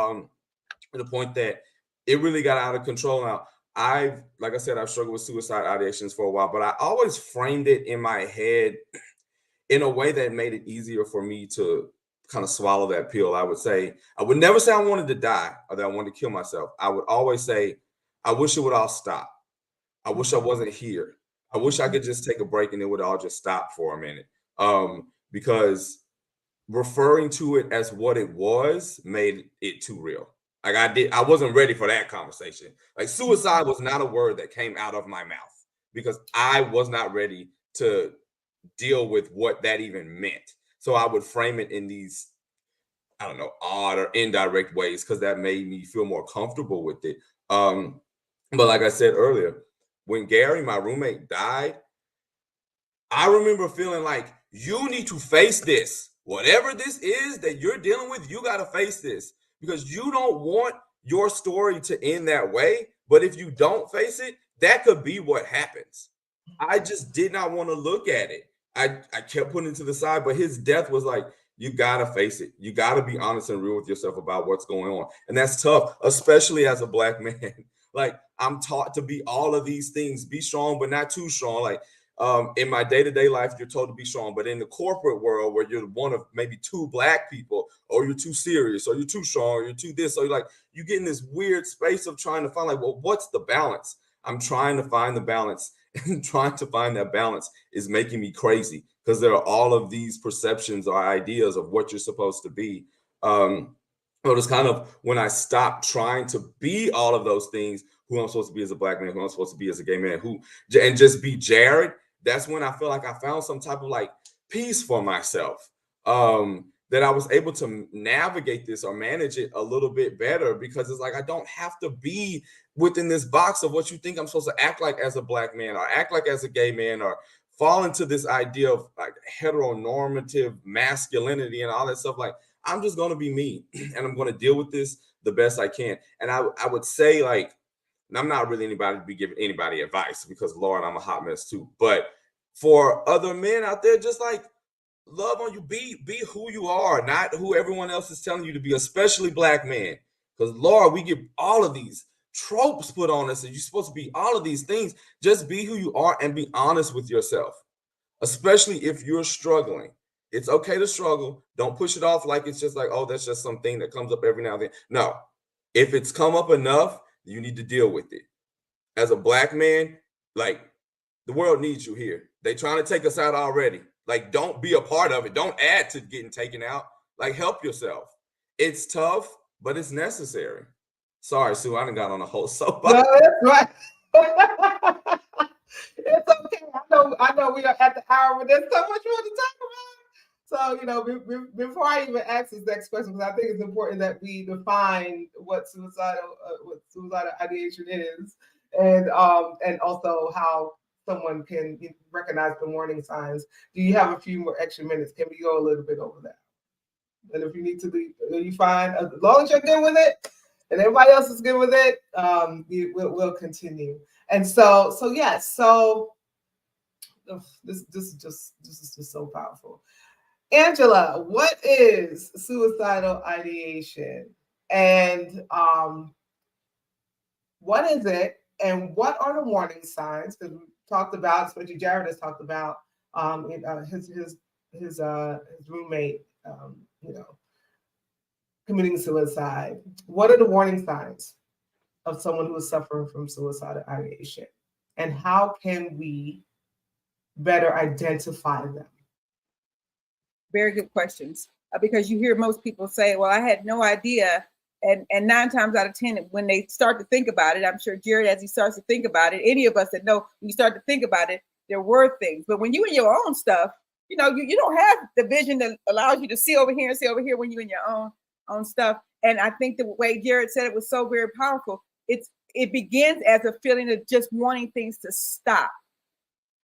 to the point that it really got out of control. Now, like I said, I've struggled with suicide ideations for a while, but I always framed it in my head in a way that made it easier for me to kind of swallow that pill. I would never say I wanted to die or that I wanted to kill myself. I would always say, I wish it would all stop. I wish I wasn't here. I wish I could just take a break and it would all just stop for a minute. Because referring to it as what it was made it too real. Like I wasn't ready for that conversation. Like suicide was not a word that came out of my mouth because I was not ready to deal with what that even meant. So I would frame it in these, I don't know, odd or indirect ways because that made me feel more comfortable with it. But like I said earlier, when Gary, my roommate, died, I remember feeling like you need to face this. Whatever this is that you're dealing with, you got to face this because you don't want your story to end that way. But if you don't face it, that could be what happens. I just did not want to look at it. I kept putting it to the side, but his death was like, you got to face it. You got to be honest and real with yourself about what's going on. And that's tough, especially as a Black man. Like I'm taught to be all of these things, be strong, but not too strong. Like in my day-to-day life, you're told to be strong, but in the corporate world where you're one of maybe two Black people, or you're too serious, or you're too strong, or you're too this, or you're get in this weird space of trying to find like, well, what's the balance? I'm trying to find the balance, and trying to find that balance is making me crazy because there are all of these perceptions or ideas of what you're supposed to be. But it's kind of when I stopped trying to be all of those things, who I'm supposed to be as a Black man, who I'm supposed to be as a gay man, and just be Jared. That's when I feel like I found some type of like peace for myself. That I was able to navigate this or manage it a little bit better, because it's like I don't have to be within this box of what you think I'm supposed to act like as a Black man, or act like as a gay man, or fall into this idea of like heteronormative masculinity and all that stuff. Like, I'm just going to be me and I'm going to deal with this the best I can. And I would say, like, and I'm not really anybody to be giving anybody advice, because Lord, I'm a hot mess too. But for other men out there, just like, love on you, be who you are, not who everyone else is telling you to be, especially Black men. Because Lord, we get all of these tropes put on us, and you're supposed to be all of these things. Just be who you are and be honest with yourself, especially if you're struggling. It's okay to struggle. Don't push it off like it's just like, oh, that's just something that comes up every now and then. No, if it's come up enough, you need to deal with it. As a Black man, like, the world needs you here. They trying to take us out already. Like, don't be a part of it. Don't add to getting taken out. Like, help yourself. It's tough, but it's necessary. Sorry, Sue, I done got on a whole soapbox. No, that's right. It's okay. I know we are at the hour, but there's so much more to talk about. So, before I even ask this next question, because I think it's important that we define what suicidal ideation is, and also how someone can recognize the warning signs. Do you have a few more extra minutes? Can we go a little bit over that? And if you need to leave, you fine. As long as you're good with it, and everybody else is good with it, we'll continue. And so yes. So this is just so powerful. Angela, what is suicidal ideation, and what is it, and what are the warning signs? Because we talked about, especially Jared has talked about, his roommate, committing suicide. What are the warning signs of someone who is suffering from suicidal ideation, and how can we better identify them? Very good questions, because you hear most people say, well, I had no idea. And 9 times out of 10, when they start to think about it, I'm sure Jared, as he starts to think about it, any of us that know, when you start to think about it, there were things. But when you in your own stuff, you don't have the vision that allows you to see over here and see over here when you're in your own stuff. And I think the way Jared said it was so very powerful. It begins as a feeling of just wanting things to stop,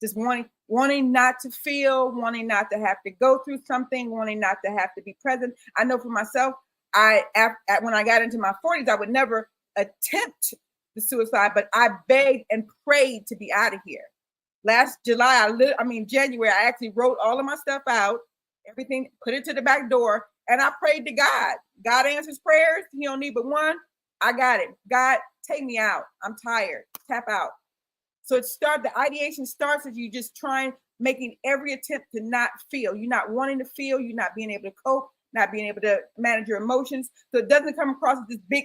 just wanting not to feel, wanting not to have to go through something, wanting not to have to be present. I know for myself, when I got into my 40s, I would never attempt the suicide, but I begged and prayed to be out of here. Last July, January, I actually wrote all of my stuff out, everything, put it to the back door, and I prayed to God. God answers prayers. He don't need but one. I got it. God, take me out. I'm tired. Tap out. So the ideation starts as you just making every attempt to not feel. You're not wanting to feel. You're not being able to cope, not being able to manage your emotions. So it doesn't come across as this big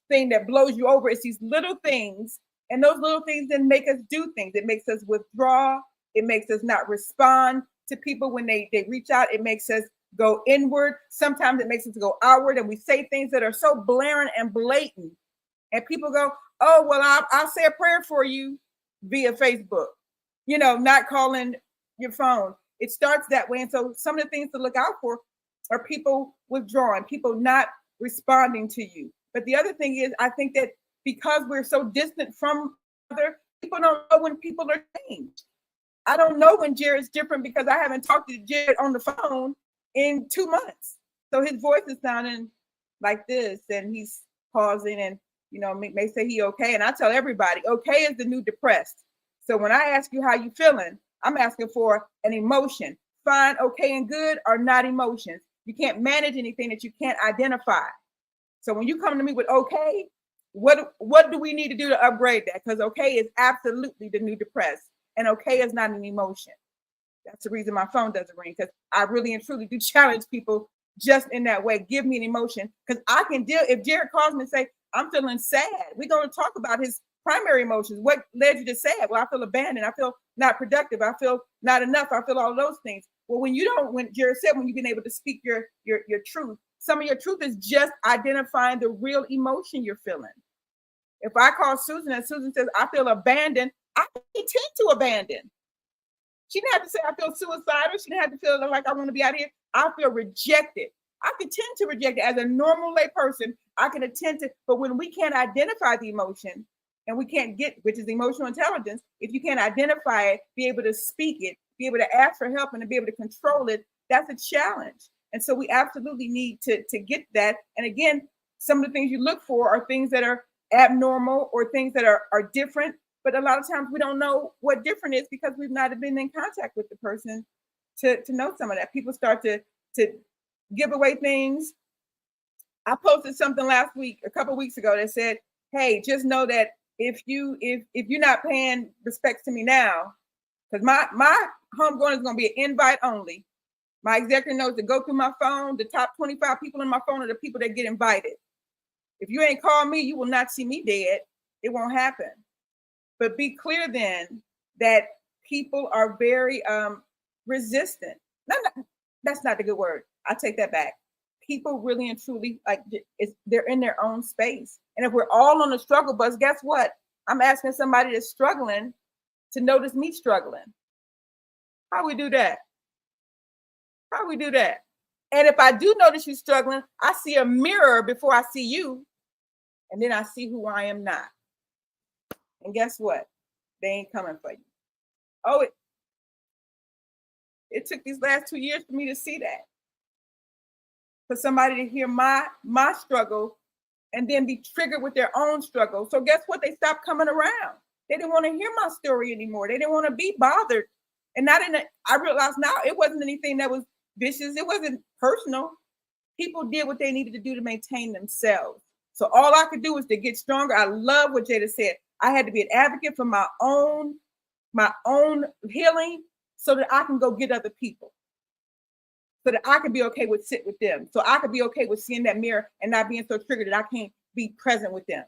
thing that blows you over. It's these little things. And those little things then make us do things. It makes us withdraw. It makes us not respond to people when they reach out. It makes us go inward. Sometimes it makes us go outward, and we say things that are so blaring and blatant. And people go, oh, well, I'll say a prayer for you via Facebook, not calling your phone. It starts that way. And so some of the things to look out for are people withdrawing, people not responding to you. But the other thing is, I think that because we're so distant from other people, don't know when people are changed. I don't know when Jared's different because I haven't talked to Jared on the phone in 2 months. So his voice is sounding like this, and he's pausing and, may say he okay. And I tell everybody, okay is the new depressed. So when I ask you how you feeling, I'm asking for an emotion. Fine, okay, and good are not emotions. You can't manage anything that you can't identify. So when you come to me with okay, what do we need to do to upgrade that? Because okay is absolutely the new depressed, and okay is not an emotion. That's the reason my phone doesn't ring, because I really and truly do challenge people just in that way. Give me an emotion, because I can deal. If Jared calls me and say, I'm feeling sad, we're going to talk about his primary emotions. What led you to say it? Well, I feel abandoned. I feel not productive. I feel not enough. I feel all those things. Well, when Jared said, when you've been able to speak your truth, some of your truth is just identifying the real emotion you're feeling. If I call Susan and Susan says, I feel abandoned, I intend to abandon. She didn't have to say, I feel suicidal. She didn't have to feel like I want to be out here. I feel rejected. I can tend to reject it as a normal lay person. I can attend to, but when we can't identify the emotion and we can't get, which is emotional intelligence, if you can't identify it, be able to speak it, be able to ask for help and to be able to control it, that's a challenge. And so we absolutely need to get that. And again, some of the things you look for are things that are abnormal or things that are different. But a lot of times we don't know what different is because we've not been in contact with the person to know some of that. People start to give away things. I posted something last week, a couple of weeks ago, that said, hey, just know that if you're not paying respects to me now, because my homegoing is going to be an invite only. My executive knows to go through my phone. The top 25 people in my phone are the people that get invited. If you ain't called me, you will not see me dead. It won't happen. But be clear then that people are very resistant. That's not the good word. I take that back. People really and truly, they're in their own space. And if we're all on the struggle bus, guess what? I'm asking somebody that's struggling to notice me struggling. How we do that? How we do that? And if I do notice you struggling, I see a mirror before I see you. And then I see who I am not. And guess what? They ain't coming for you. Oh, it took these last 2 years for me to see that. For somebody to hear my struggle and then be triggered with their own struggle. So guess what? They stopped coming around. They didn't want to hear my story anymore. They didn't want to be bothered. And I realize now it wasn't anything that was vicious. It wasn't personal. People did what they needed to do to maintain themselves. So all I could do was to get stronger. I love what Jada said. I had to be an advocate for my own healing so that I can go get other people. So that I can be okay with sit with them. So I could be okay with seeing that mirror and not being so triggered that I can't be present with them.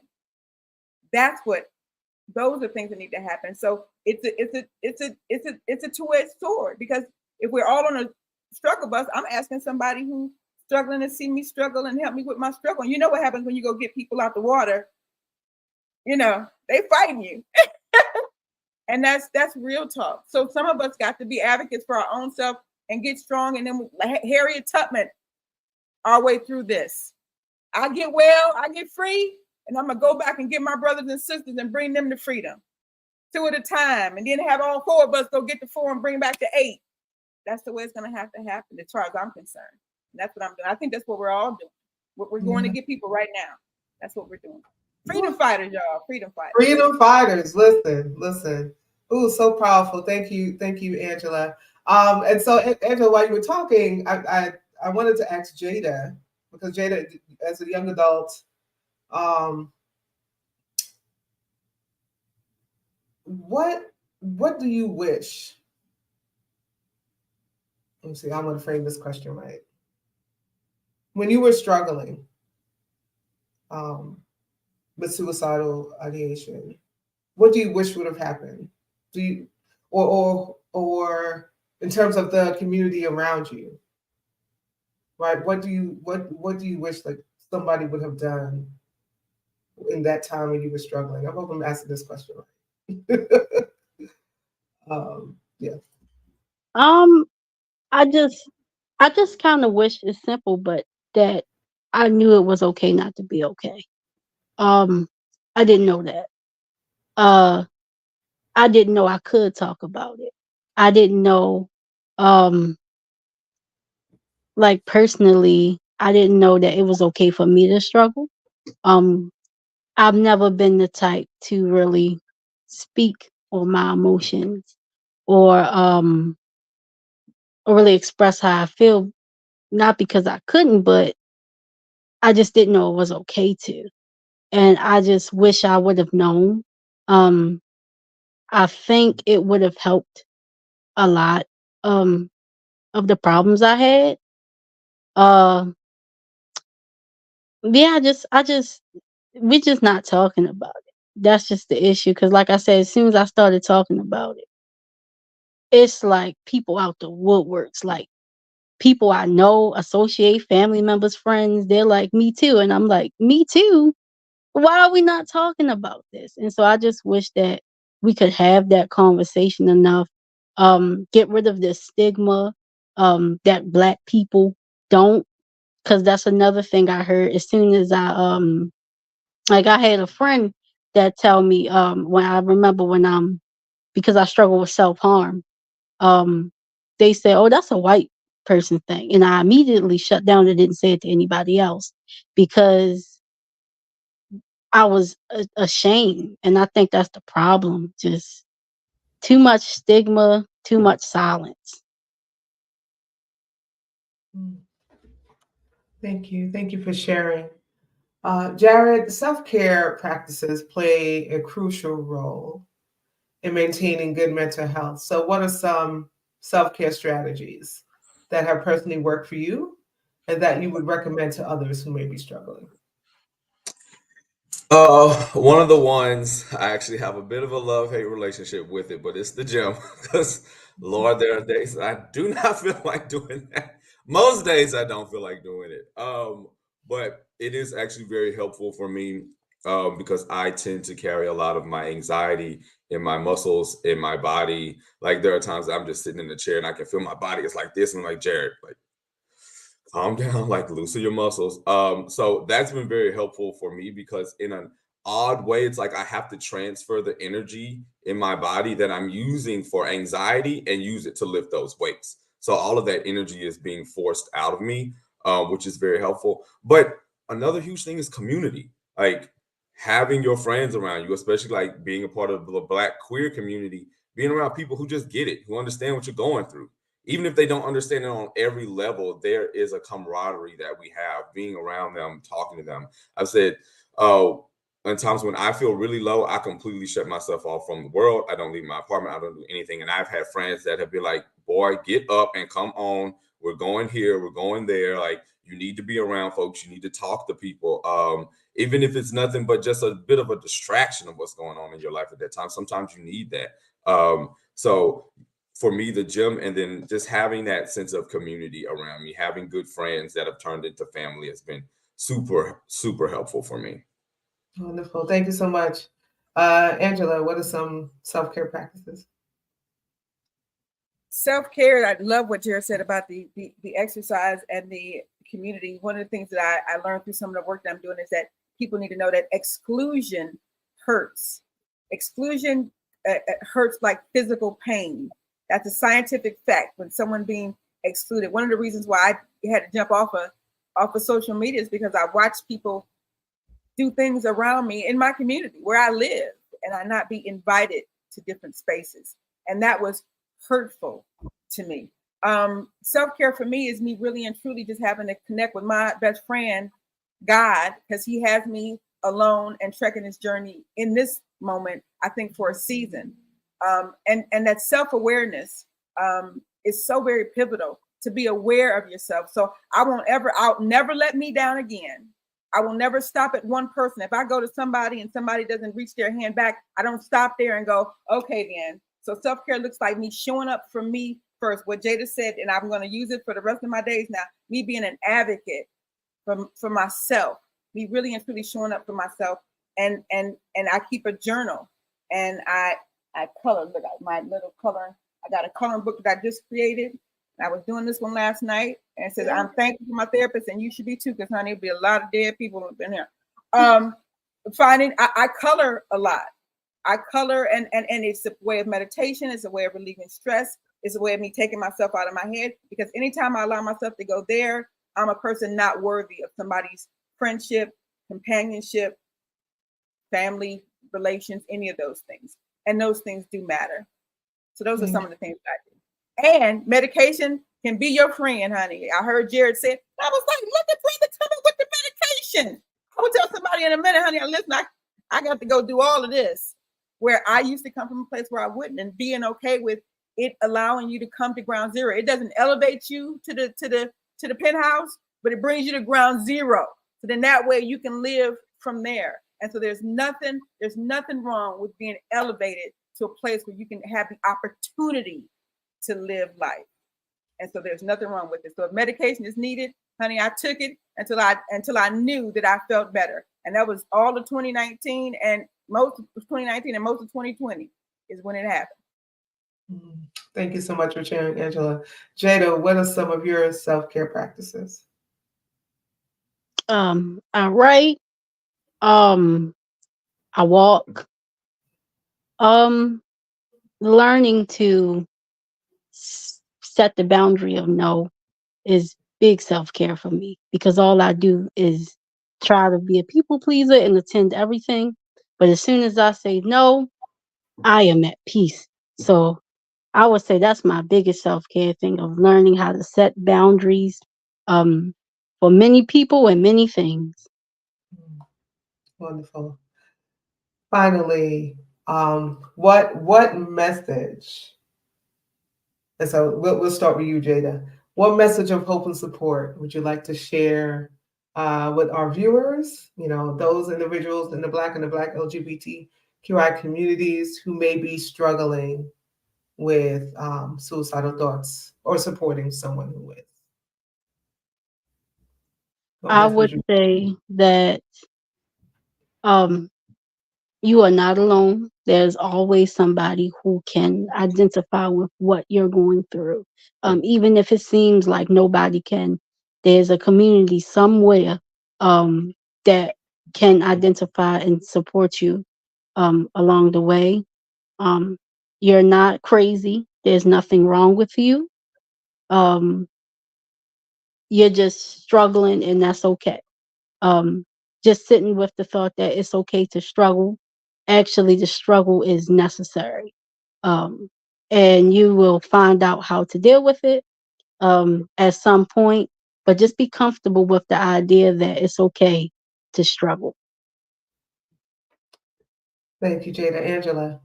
Those are things that need to happen. So it's a two-edged sword, because if we're all on a struggle bus, I'm asking somebody who's struggling to see me struggle and help me with my struggle. And you know what happens when you go get people out the water? They fighting you. And that's real talk. So some of us got to be advocates for our own self and get strong. And then Harriet Tubman, our way through this. I get well, I get free, and I'm going to go back and get my brothers and sisters and bring them to freedom. 2 at a time. And then have all 4 of us go get the 4 and bring back the 8. That's the way it's going to have to happen as far as I'm concerned. And that's what I'm doing. I think that's what we're all doing. We're going to get people right now. That's what we're doing. Freedom fighters, y'all. Freedom fighters. Freedom fighters. Listen. Ooh, so powerful. Thank you, Angela. And so, Angela, while you were talking, I wanted to ask Jada, because Jada, as a young adult, what do you wish? Let me see. I'm going to frame this question right. When you were struggling with suicidal ideation, what do you wish would have happened? Do you, or in terms of the community around you, right? What do you wish like somebody would have done in that time when you were struggling? I hope I'm asking this question right. Yeah. I just kind of wish it's simple, but that I knew it was okay not to be okay. I didn't know that. I didn't know I could talk about it. I didn't know, like personally, I didn't know that it was okay for me to struggle. I've never been the type to really speak on my emotions or really express how I feel, not because I couldn't, but I just didn't know it was okay to. And I just wish I would have known. I think it would have helped a lot of the problems I had. Yeah, I just we're just not talking about it. that's just the issue. Because like I said, as soon as I started talking about it, it's like people out the woodworks, like people I know, associate, family members, friends, they're like, me too. And I'm like, me too? Why are we not talking about this? And so I just wish that we could have that conversation enough, get rid of this stigma, that Black people don't, because that's another thing I heard as soon as like I had a friend that tell me, when I remember when because I struggle with self-harm, um, they said, "Oh, that's a white person thing," and I immediately shut down and didn't say it to anybody else because I was ashamed, and I think that's the problem. Just too much stigma, too much silence. Thank you. Thank you for sharing. Jared, self-care practices play a crucial role in maintaining good mental health. So what are some self-care strategies that have personally worked for you and that you would recommend to others who may be struggling? One of the ones I actually have a bit of a love-hate relationship with it, but it's the gym because Lord, there are days I do not feel like doing that. Most days I don't feel like doing it. But it is actually very helpful for me because I tend to carry a lot of my anxiety in my muscles, in my body. Like there are times I'm just sitting in the chair and I can feel my body is like this, and I'm like, Jared, like calm down, like loosen your muscles. So that's been very helpful for me because in an odd way, it's like I have to transfer the energy in my body that I'm using for anxiety and use it to lift those weights. So all of that energy is being forced out of me, which is very helpful. But another huge thing is community, like having your friends around you, especially like being a part of the Black queer community, being around people who just get it, who understand what you're going through even if they don't understand it on every level, there is a camaraderie that we have being around them, talking to them. I've said, in times when I feel really low, I completely shut myself off from the world. I don't leave my apartment. I don't do anything. And I've had friends that have been like, boy, get up and come on. We're going here. We're going there. Like, you need to be around folks. You need to talk to people. Even if it's nothing but just a bit of a distraction of what's going on in your life at that time. Sometimes you need that. So for me, the gym and then just having that sense of community around me, having good friends that have turned into family has been super, super helpful for me. Wonderful. Thank you so much. Angela, what are some self-care practices? Self-care, I love what Jared said about the exercise and the community. One of the things that I learned through some of the work that I'm doing is that people need to know that exclusion hurts. Exclusion hurts like physical pain. That's a scientific fact. When someone being excluded, one of the reasons why I had to jump off of social media is because I watch people do things around me in my community where I live, and I not be invited to different spaces, and that was hurtful to me. Self-care for me is me really and truly just having to connect with my best friend, God, because He has me alone and trekking this journey in this moment, I think, for a season. And that self-awareness is so very pivotal, to be aware of yourself. So I'll never let me down again. I will never stop at one person. If I go to somebody and somebody doesn't reach their hand back, I don't stop there and go, okay, then. So self-care looks like me showing up for me first, what Jada said, and I'm going to use it for the rest of my days now, me being an advocate for myself, me really and truly showing up for myself. And I keep a journal, and I color. Look at my little color. I got a coloring book that I just created. I was doing this one last night, and it says, I'm thankful for my therapist, and you should be too, because honey, there'll be a lot of dead people up in here. I color a lot. I color, and it's a way of meditation. It's a way of relieving stress. It's a way of me taking myself out of my head, because anytime I allow myself to go there, I'm a person not worthy of somebody's friendship, companionship, family relations, any of those things. And those things do matter. So those are some of the things I do. And medication can be your friend, honey. I heard Jared say, I was like, look at brother coming with the medication. I will tell somebody in a minute, honey, listen, I got to go do all of this. Where I used to come from a place where I wouldn't, and being okay with it allowing you to come to ground zero. It doesn't elevate you to the penthouse, but it brings you to ground zero. So then that way you can live from there. And so there's nothing wrong with being elevated to a place where you can have the opportunity to live life. And so there's nothing wrong with it. So if medication is needed, honey, I took it until I knew that I felt better. And that was all of 2019 and most of 2020 is when it happened. Thank you so much for sharing, Angela. Jada, what are some of your self-care practices? I write, I walk, learning to set the boundary of no is big self-care for me, because all I do is try to be a people pleaser and attend everything. But as soon as I say no, I am at peace. So I would say that's my biggest self-care thing, of learning how to set boundaries for many people and many things. Wonderful. Finally, what message? And so we'll start with you, Jada. What message of hope and support would you like to share with our viewers? You know, those individuals in the Black and the Black LGBTQi communities who may be struggling with suicidal thoughts or supporting someone who is. I would say that you are not alone. There's always somebody who can identify with what you're going through. Even if it seems like nobody can, there's a community somewhere that can identify and support you along the way. You're not crazy. There's nothing wrong with you. Um, you're just struggling, and that's okay. Just sitting with the thought that it's okay to struggle. Actually, the struggle is necessary. Um, and you will find out how to deal with it at some point, but just be comfortable with the idea that it's okay to struggle. Thank you, Jada. Angela.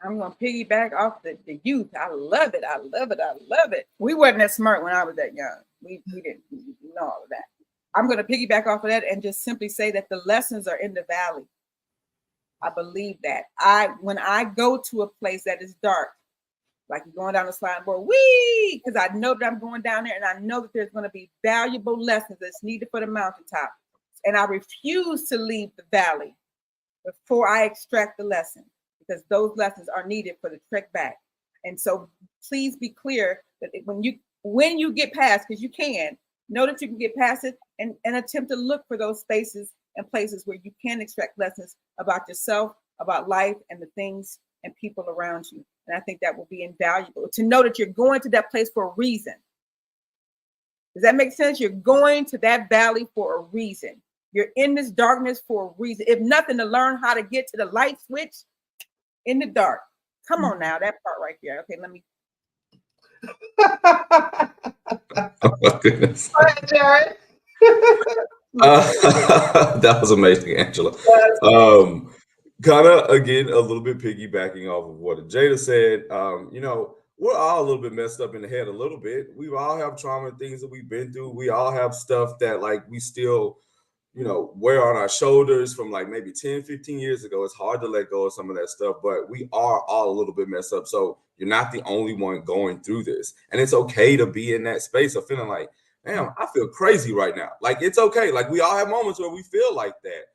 I'm going to piggyback off the youth. I love it. I love it. I love it. We wasn't that smart when I was that young. We didn't know all of that. I'm going to piggyback off of that and just simply say that the lessons are in the valley. I believe that. When I go to a place that is dark, like going down the sliding board, because I know that I'm going down there and I know that there's going to be valuable lessons that's needed for the mountaintop. And I refuse to leave the valley before I extract the lesson, because those lessons are needed for the trek back. And so please be clear that when you get past, because you can, know that you can get past it and attempt to look for those spaces and places where you can extract lessons about yourself, about life, and the things and people around you. And I think that will be invaluable to know that you're going to that place for a reason. Does that make sense? You're going to that valley for a reason. You're in this darkness for a reason. If nothing, to learn how to get to the light switch in the dark. Come on now, that part right there. Okay, let me. Oh my goodness. Go ahead, Jared. That was amazing, Angela. Kind of, again, a little bit piggybacking off of what Jada said. We're all a little bit messed up in the head a little bit. We all have trauma and things that we've been through. We all have stuff that like we still, wear on our shoulders from like maybe 10, 15 years ago. It's hard to let go of some of that stuff, but we are all a little bit messed up. So you're not the only one going through this. And it's okay to be in that space of feeling like, damn, I feel crazy right now. Like, it's okay. Like, we all have moments where we feel like that.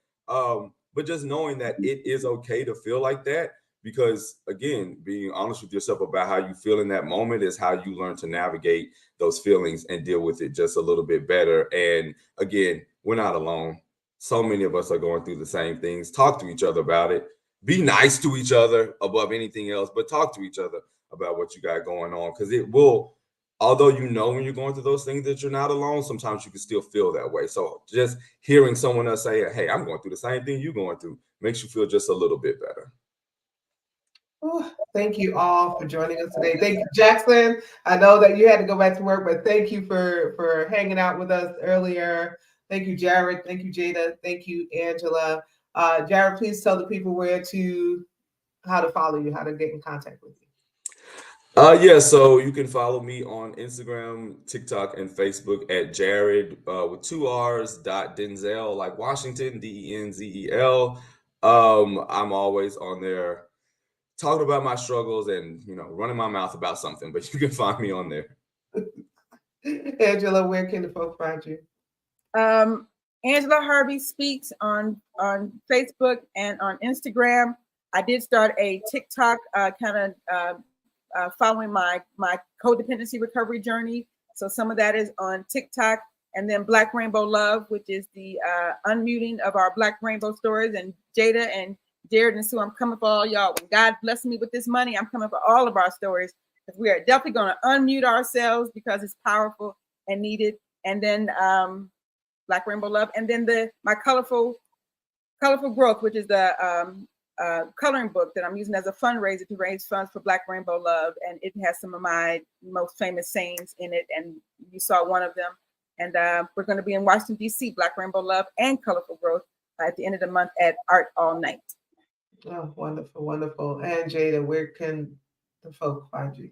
But just knowing that it is okay to feel like that, because again, being honest with yourself about how you feel in that moment is how you learn to navigate those feelings and deal with it just a little bit better. And again, we're not alone. So many of us are going through the same things. Talk to each other about it. Be nice to each other above anything else, but talk to each other about what you got going on, because it will, although when you're going through those things that you're not alone, sometimes you can still feel that way. So just hearing someone else say, hey, I'm going through the same thing you're going through, makes you feel just a little bit better. Oh, thank you all for joining us today. Thank you, Jackson. I know that you had to go back to work, but thank you for hanging out with us earlier. Thank you, Jared. Thank you, Jada. Thank you, Angela. Jared, please tell the people how to follow you, how to get in contact with you. Yeah, so you can follow me on Instagram, TikTok, and Facebook at Jared with two R's dot Denzel, like Washington, Denzel. I'm always on there talking about my struggles and running my mouth about something, but you can find me on there. Angela, where can the folks find you? Angela Harvey Speaks on Facebook and on Instagram. I did start a TikTok following my codependency recovery journey. So some of that is on TikTok. And then Black Rainbow Love, which is the unmuting of our Black Rainbow stories. And Jada and Jared and Sue, I'm coming for all y'all. When God blessed me with this money, I'm coming for all of our stories. Because we are definitely going to unmute ourselves because it's powerful and needed. And then Black Rainbow Love. And then my Colorful Growth, which is the coloring book that I'm using as a fundraiser to raise funds for Black Rainbow Love. And it has some of my most famous sayings in it. And you saw one of them. And we're going to be in Washington, D.C., Black Rainbow Love and Colorful Growth at the end of the month at Art All Night. Oh, wonderful, wonderful. And Jada, where can the folk find you?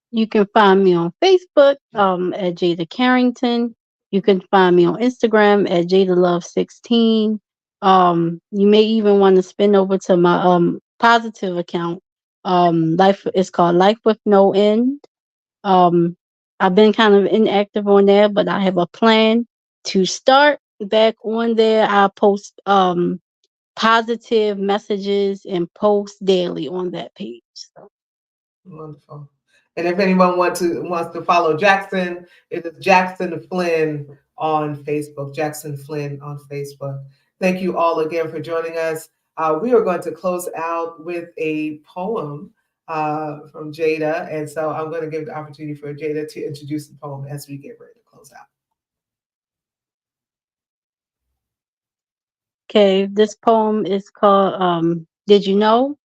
You can find me on Facebook at Jada Carrington. You can find me on Instagram at JadaLove16. You may even want to spin over to my positive account. It's called Life with No End. I've been kind of inactive on there, but I have a plan to start back on there. I post positive messages and post daily on that page. So. Wonderful. And if anyone wants to follow Jackson, it is Jackson Flynn on Facebook. Jackson Flynn on Facebook. Thank you all again for joining us. We are going to close out with a poem from Jada. And so I'm going to give the opportunity for Jada to introduce the poem as we get ready to close out. Okay, this poem is called Did You Know?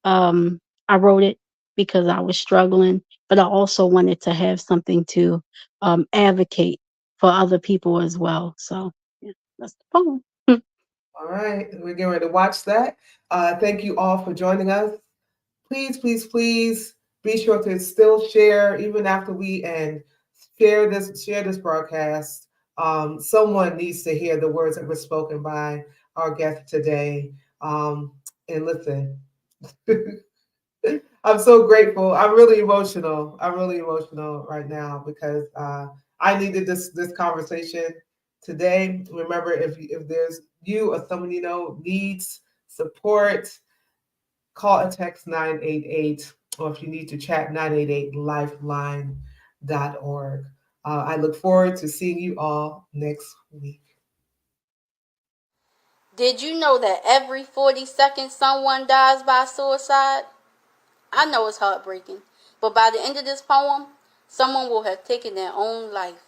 I wrote it because I was struggling, but I also wanted to have something to advocate for other people as well. So yeah, that's the poem. All right, we're getting ready to watch that. Thank you all for joining us. Please, please, please be sure to still share even after we end. Share this broadcast. Someone needs to hear the words that were spoken by our guest today. And listen, I'm so grateful. I'm really emotional. Right now because I needed this conversation today. Remember, if there's you or someone you know needs support, call or text 988, or if you need to chat, 988lifeline.org. I look forward to seeing you all next week. Did you know that every 40 seconds someone dies by suicide? I know it's heartbreaking, but by the end of this poem, someone will have taken their own life.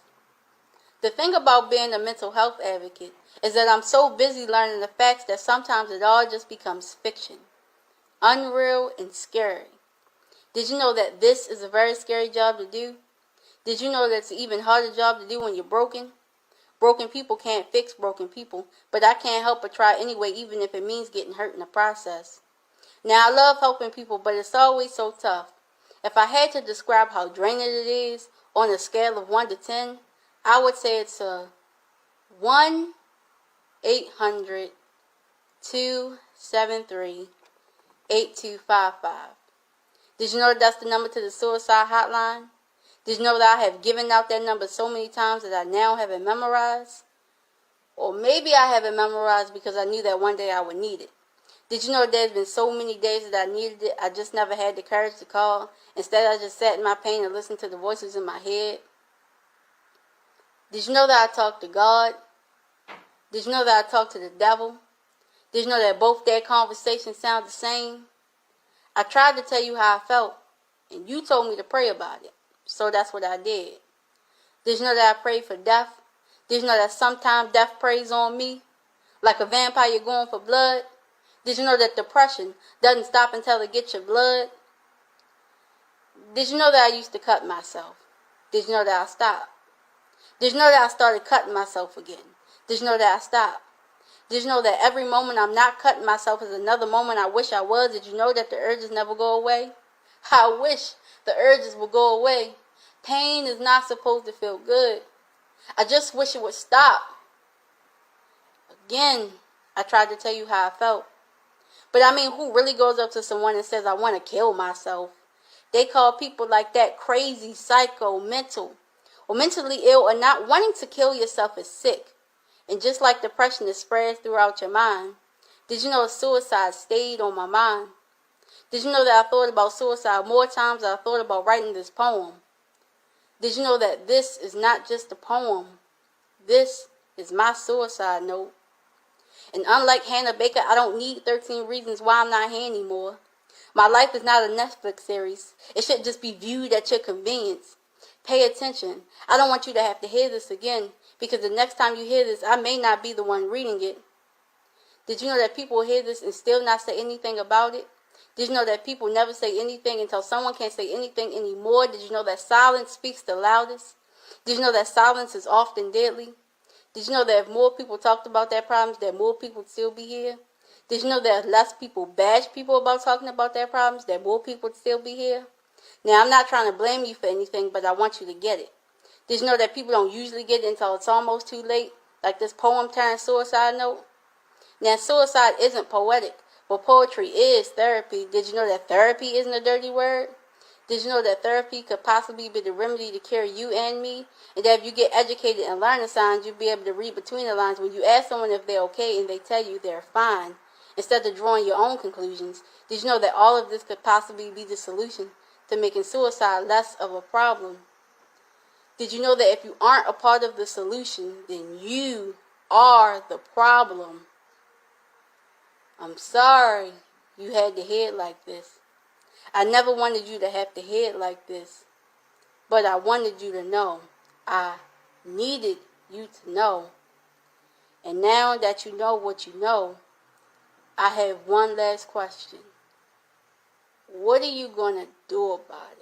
The thing about being a mental health advocate is that I'm so busy learning the facts that sometimes it all just becomes fiction. Unreal and scary. Did you know that this is a very scary job to do? Did you know that it's an even harder job to do when you're broken? Broken people can't fix broken people, but I can't help but try anyway, even if it means getting hurt in the process. Now, I love helping people, but it's always so tough. If I had to describe how draining it is on a scale of 1 to 10, I would say it's a 1-800-273-8255. Did you know that's the number to the suicide hotline? Did you know that I have given out that number so many times that I now have it memorized? Or maybe I have it memorized because I knew that one day I would need it. Did you know there's been so many days that I needed it, I just never had the courage to call? Instead, I just sat in my pain and listened to the voices in my head. Did you know that I talked to God? Did you know that I talked to the devil? Did you know that both their conversations sound the same? I tried to tell you how I felt, and you told me to pray about it. So that's what I did. Did you know that I prayed for death? Did you know that sometimes death preys on me? Like a vampire going for blood? Did you know that depression doesn't stop until it gets your blood? Did you know that I used to cut myself? Did you know that I stopped? Did you know that I started cutting myself again? Did you know that I stopped? Did you know that every moment I'm not cutting myself is another moment I wish I was? Did you know that the urges never go away? I wish the urges would go away. Pain is not supposed to feel good. I just wish it would stop. Again, I tried to tell you how I felt. But I mean, who really goes up to someone and says, I want to kill myself? They call people like that crazy, psycho, mental, or mentally ill, or not wanting to kill yourself is sick. And just like depression is spread throughout your mind, did you know suicide stayed on my mind? Did you know that I thought about suicide more times than I thought about writing this poem? Did you know that this is not just a poem? This is my suicide note. And unlike Hannah Baker, I don't need 13 reasons why I'm not here anymore. My life is not a Netflix series. It should just be viewed at your convenience. Pay attention. I don't want you to have to hear this again, because the next time you hear this, I may not be the one reading it. Did you know that people hear this and still not say anything about it? Did you know that people never say anything until someone can't say anything anymore? Did you know that silence speaks the loudest? Did you know that silence is often deadly? Did you know that if more people talked about their problems, that more people would still be here? Did you know that if less people bash people about talking about their problems, that more people would still be here? Now, I'm not trying to blame you for anything, but I want you to get it. Did you know that people don't usually get it until it's almost too late? Like this poem turned suicide note? Now, suicide isn't poetic, but poetry is therapy. Did you know that therapy isn't a dirty word? Did you know that therapy could possibly be the remedy to cure you and me? And that if you get educated and learn the signs, you'll be able to read between the lines when you ask someone if they're okay and they tell you they're fine, instead of drawing your own conclusions. Did you know that all of this could possibly be the solution to making suicide less of a problem? Did you know that if you aren't a part of the solution, then you are the problem? I'm sorry you had to hear it like this. I never wanted you to have to hear it like this. But I wanted you to know. I needed you to know. And now that you know what you know, I have one last question. What are you going to do about it?